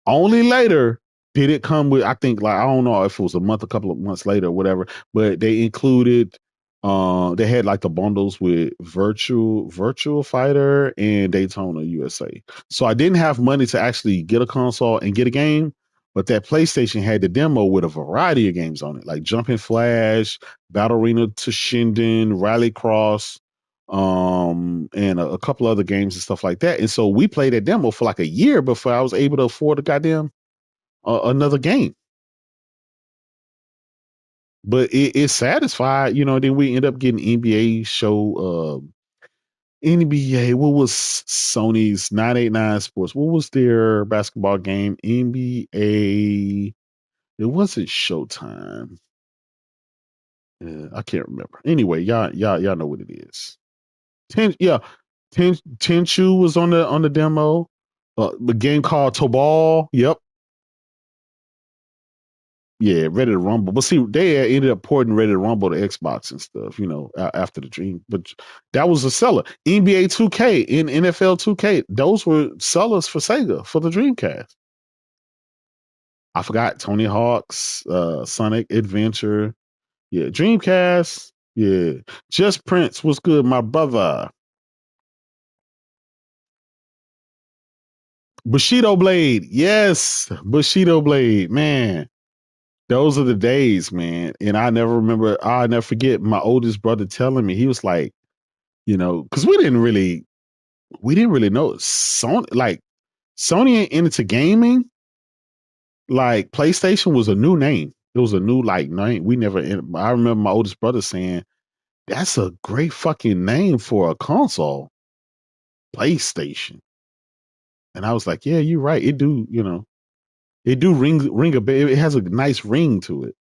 Only later did it come with, I think, like, I don't know if it was a couple of months later or whatever, but they included, they had like the bundles with Virtual Fighter and Daytona USA. So I didn't have money to actually get a console and get a game, but that PlayStation had the demo with a variety of games on it, like Jumping Flash, Battle Arena to Shinden, Rallycross, and a couple other games and stuff like that. And so we played that demo for like a year before I was able to afford a goddamn another game. But it satisfied, then we end up getting NBA show. NBA, what was Sony's 989 Sports? What was their basketball game? NBA. It wasn't Showtime. I can't remember. Anyway, y'all know what it is. Yeah, Tenchu was on the demo. The game called Tobal. Yep. Yeah, Ready to Rumble. But see, they ended up porting Ready to Rumble to Xbox and stuff, after the dream. But that was a seller. NBA 2K and NFL 2K, those were sellers for Sega for the Dreamcast. I forgot Tony Hawk's Sonic Adventure. Yeah, Dreamcast. Yeah, Just Prince. What's good, my brother? Bushido Blade. Yes, Bushido Blade. Man, those are the days, man. And I never forget my oldest brother telling me, he was like, because we didn't really know Sony ain't into gaming. Like PlayStation was a new name. It was a new like name. I remember my oldest brother saying, that's a great fucking name for a console, PlayStation. And I was like, yeah, you're right. It do ring a bell. It has a nice ring to it.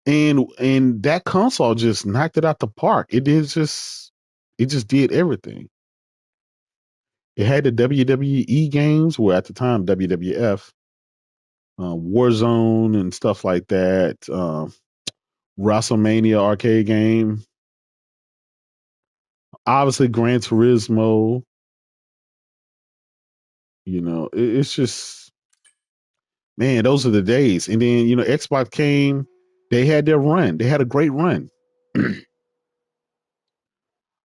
And that console just knocked it out the park. It just did everything. It had the WWE games, well at the time WWF, Warzone and stuff like that. WrestleMania arcade game. Obviously Gran Turismo. It's just, man, those are the days. And then, Xbox came, they had their run. They had a great run.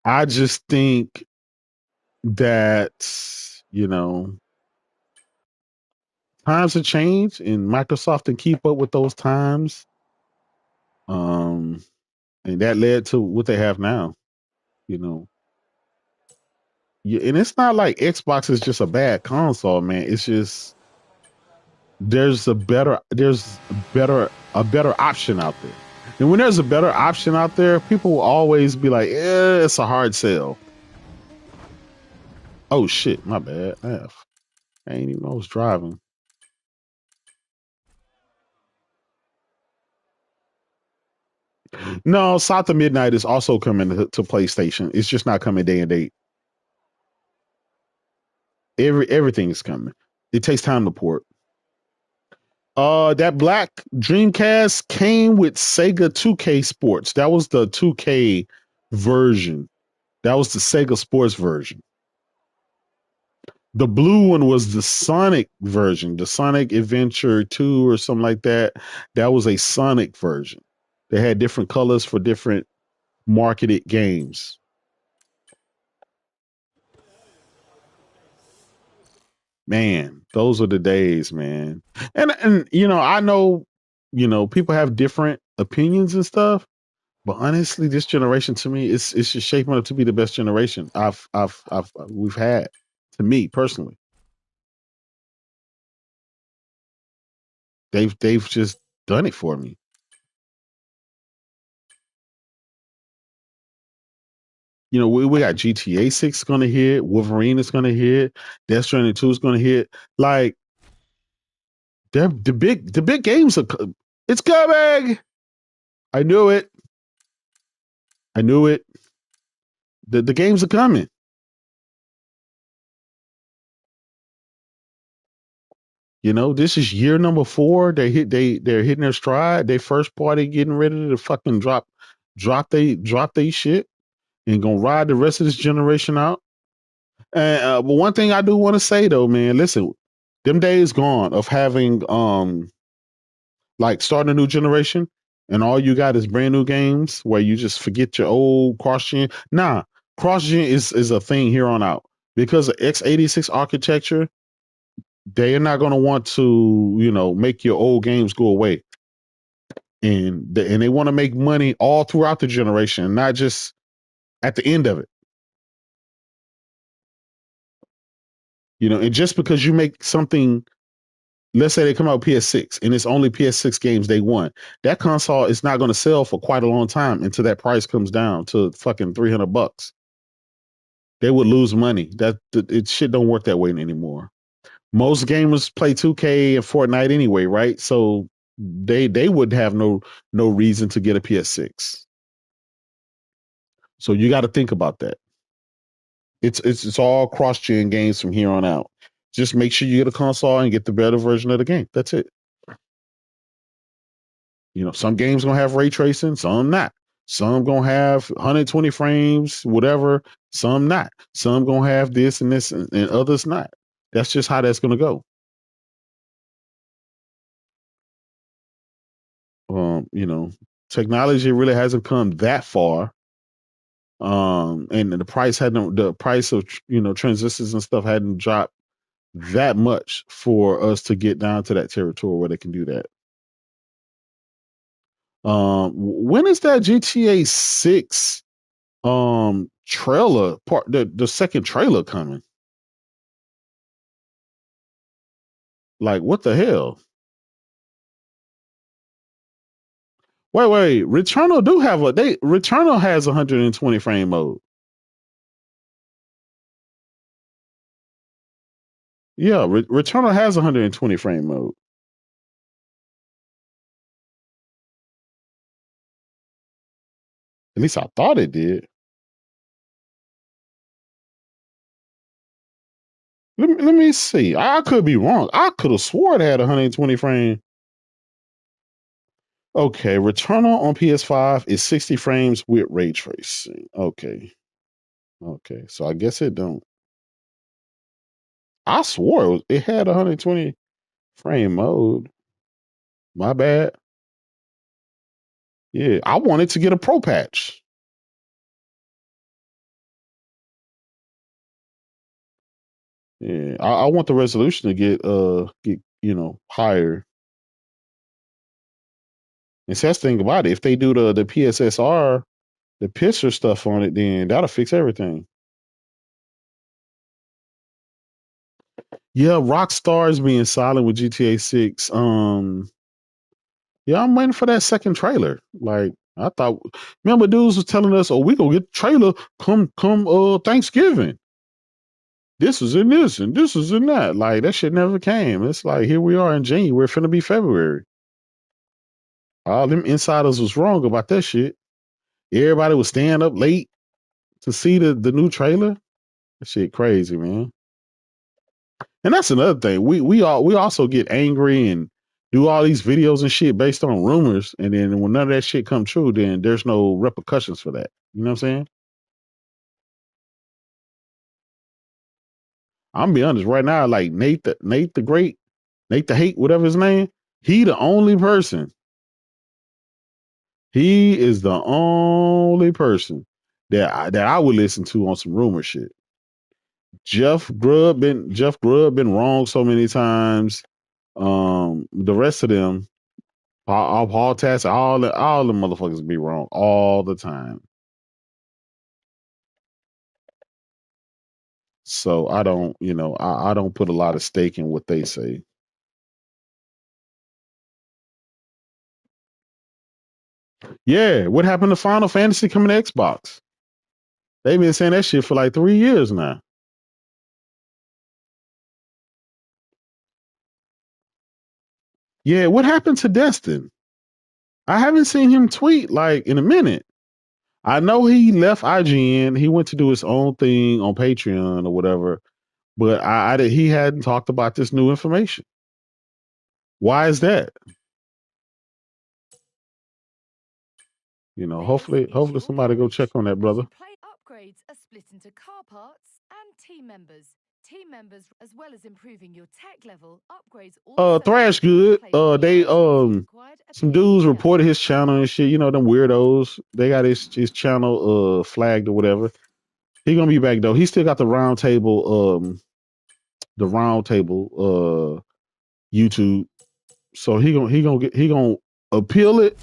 I just think that, you know, times have changed and Microsoft can keep up with those times. Um, and that led to what they have now, you know. Yeah, and it's not like Xbox is just a bad console, man. It's just there's a better option out there. And when there's a better option out there, people will always be like, it's a hard sell. Oh shit, my bad. I ain't even know I was driving. No, South of Midnight is also coming to PlayStation. It's just not coming day and date. Everything is coming. It takes time to port. That black Dreamcast came with Sega 2K Sports. That was the 2K version. That was the Sega Sports version. The blue one was the Sonic version, the Sonic Adventure 2 or something like that. That was a Sonic version. They had different colors for different marketed games. Man, those are the days, man. And I know, people have different opinions and stuff, but honestly, this generation to me, it's just shaping up to be the best generation we've had. To me personally, they've just done it for me. We got GTA 6 going to hit, Wolverine is going to hit, Death Stranding 2 is going to hit. Like, the big games it's coming. I knew it. I knew it. The games are coming. This is year number 4. They're hitting their stride. They first party getting ready to fucking drop they shit and gonna ride the rest of this generation out. But one thing I do want to say though, man, listen, them days gone of having like starting a new generation and all you got is brand new games where you just forget your old cross gen. Nah, cross gen is a thing here on out because of x86 architecture. They are not going to want to make your old games go away, and they want to make money all throughout the generation, not just at the end of it. And just because you make something, let's say they come out with PS6 and it's only PS6 games they want, that console is not going to sell for quite a long time until that price comes down to fucking $300. They would lose money. It shit don't work that way anymore. Most gamers play 2K and Fortnite anyway, right? So they would have no reason to get a PS6. So you got to think about that. It's all cross gen games from here on out. Just make sure you get a console and get the better version of the game. That's it. Some games gonna have ray tracing, some not. Some gonna have 120 frames, whatever. Some not. Some gonna have this and this, and others not. That's just how that's gonna go. technology really hasn't come that far. And the price of transistors and stuff hadn't dropped that much for us to get down to that territory where they can do that. When is that GTA 6 trailer part, the second trailer coming? Like, what the hell? Wait. Returnal has 120 frame mode. Yeah, Returnal has 120 frame mode. At least I thought it did. Let me see. I could be wrong. I could have swore it had 120 frame. Okay, Returnal on PS5 is 60 frames with ray tracing. Okay. So I guess it don't. I swore it had 120 frame mode. My bad. Yeah, I wanted to get a pro patch. Yeah, I want the resolution to get higher. And so that's the thing about it. If they do the PSSR, the picture stuff on it, then that'll fix everything. Yeah, Rockstar's being silent with GTA 6. Yeah, I'm waiting for that second trailer. Like, I thought, remember dudes was telling us, "Oh, we gonna get the trailer come Thanksgiving. This is in this and this is in that." Like, that shit never came. It's like, here we are in January, finna be February. All them insiders was wrong about that shit. Everybody was staying up late to see the new trailer. That shit crazy, man. And that's another thing. We also get angry and do all these videos and shit based on rumors, and then when none of that shit come true, then there's no repercussions for that. You know what I'm saying? I'm gonna be honest right now. Like Nate the Great, Nate the Hate, whatever his name. He the only person. He is the only person that I would listen to on some rumor shit. Jeff Grubb been wrong so many times. The rest of them, Paul Tass, all the motherfuckers be wrong all the time. So I don't, I don't put a lot of stake in what they say. Yeah, what happened to Final Fantasy coming to Xbox? They've been saying that shit for like 3 years now. Yeah, what happened to Destin? I haven't seen him tweet like in a minute. I know he left IGN. He went to do his own thing on Patreon or whatever, but he hadn't talked about this new information. Why is that? Hopefully somebody go check on that, brother. Upgrades are split into car parts and team members. Team members, as well as improving your tech level, upgrades Thrash good. They some dudes reported his channel and shit. You know them weirdos. They got his channel flagged or whatever. He gonna be back though. He still got the round table YouTube. So he gonna appeal it.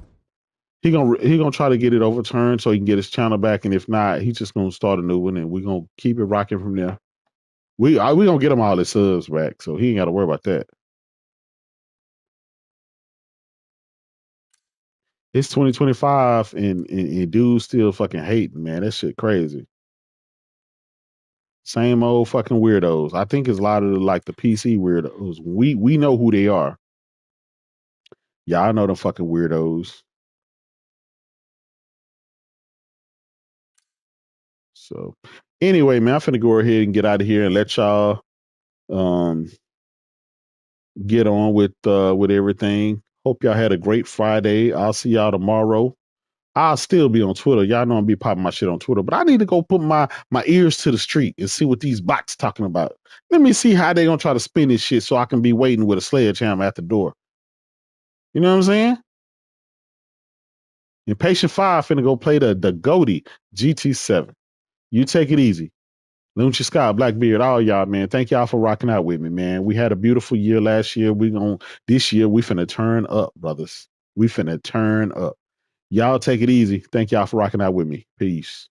He gonna try to get it overturned so he can get his channel back. And if not, he's just gonna start a new one and we're gonna keep it rocking from there. We gonna get him all his subs back, so he ain't got to worry about that. It's 2025 and dudes still fucking hating, man. That shit crazy. Same old fucking weirdos. I think it's a lot of like the PC weirdos. We know who they are. Yeah, I know them fucking weirdos. So anyway, man, I'm finna go ahead and get out of here and let y'all um get on with everything. Hope y'all had a great Friday. I'll see y'all tomorrow. I'll still be on Twitter. Y'all know I'm be popping my shit on Twitter, but I need to go put my ears to the street and see what these bots talking about. Let me see how they gonna try to spin this shit so I can be waiting with a sledgehammer at the door. You know what I'm saying? Impatient 5 finna go play the Goaty GT7. You take it easy. Luncia Scott, Blackbeard, all y'all, man. Thank y'all for rocking out with me, man. We had a beautiful year last year. This year we finna turn up, brothers. We finna turn up. Y'all take it easy. Thank y'all for rocking out with me. Peace.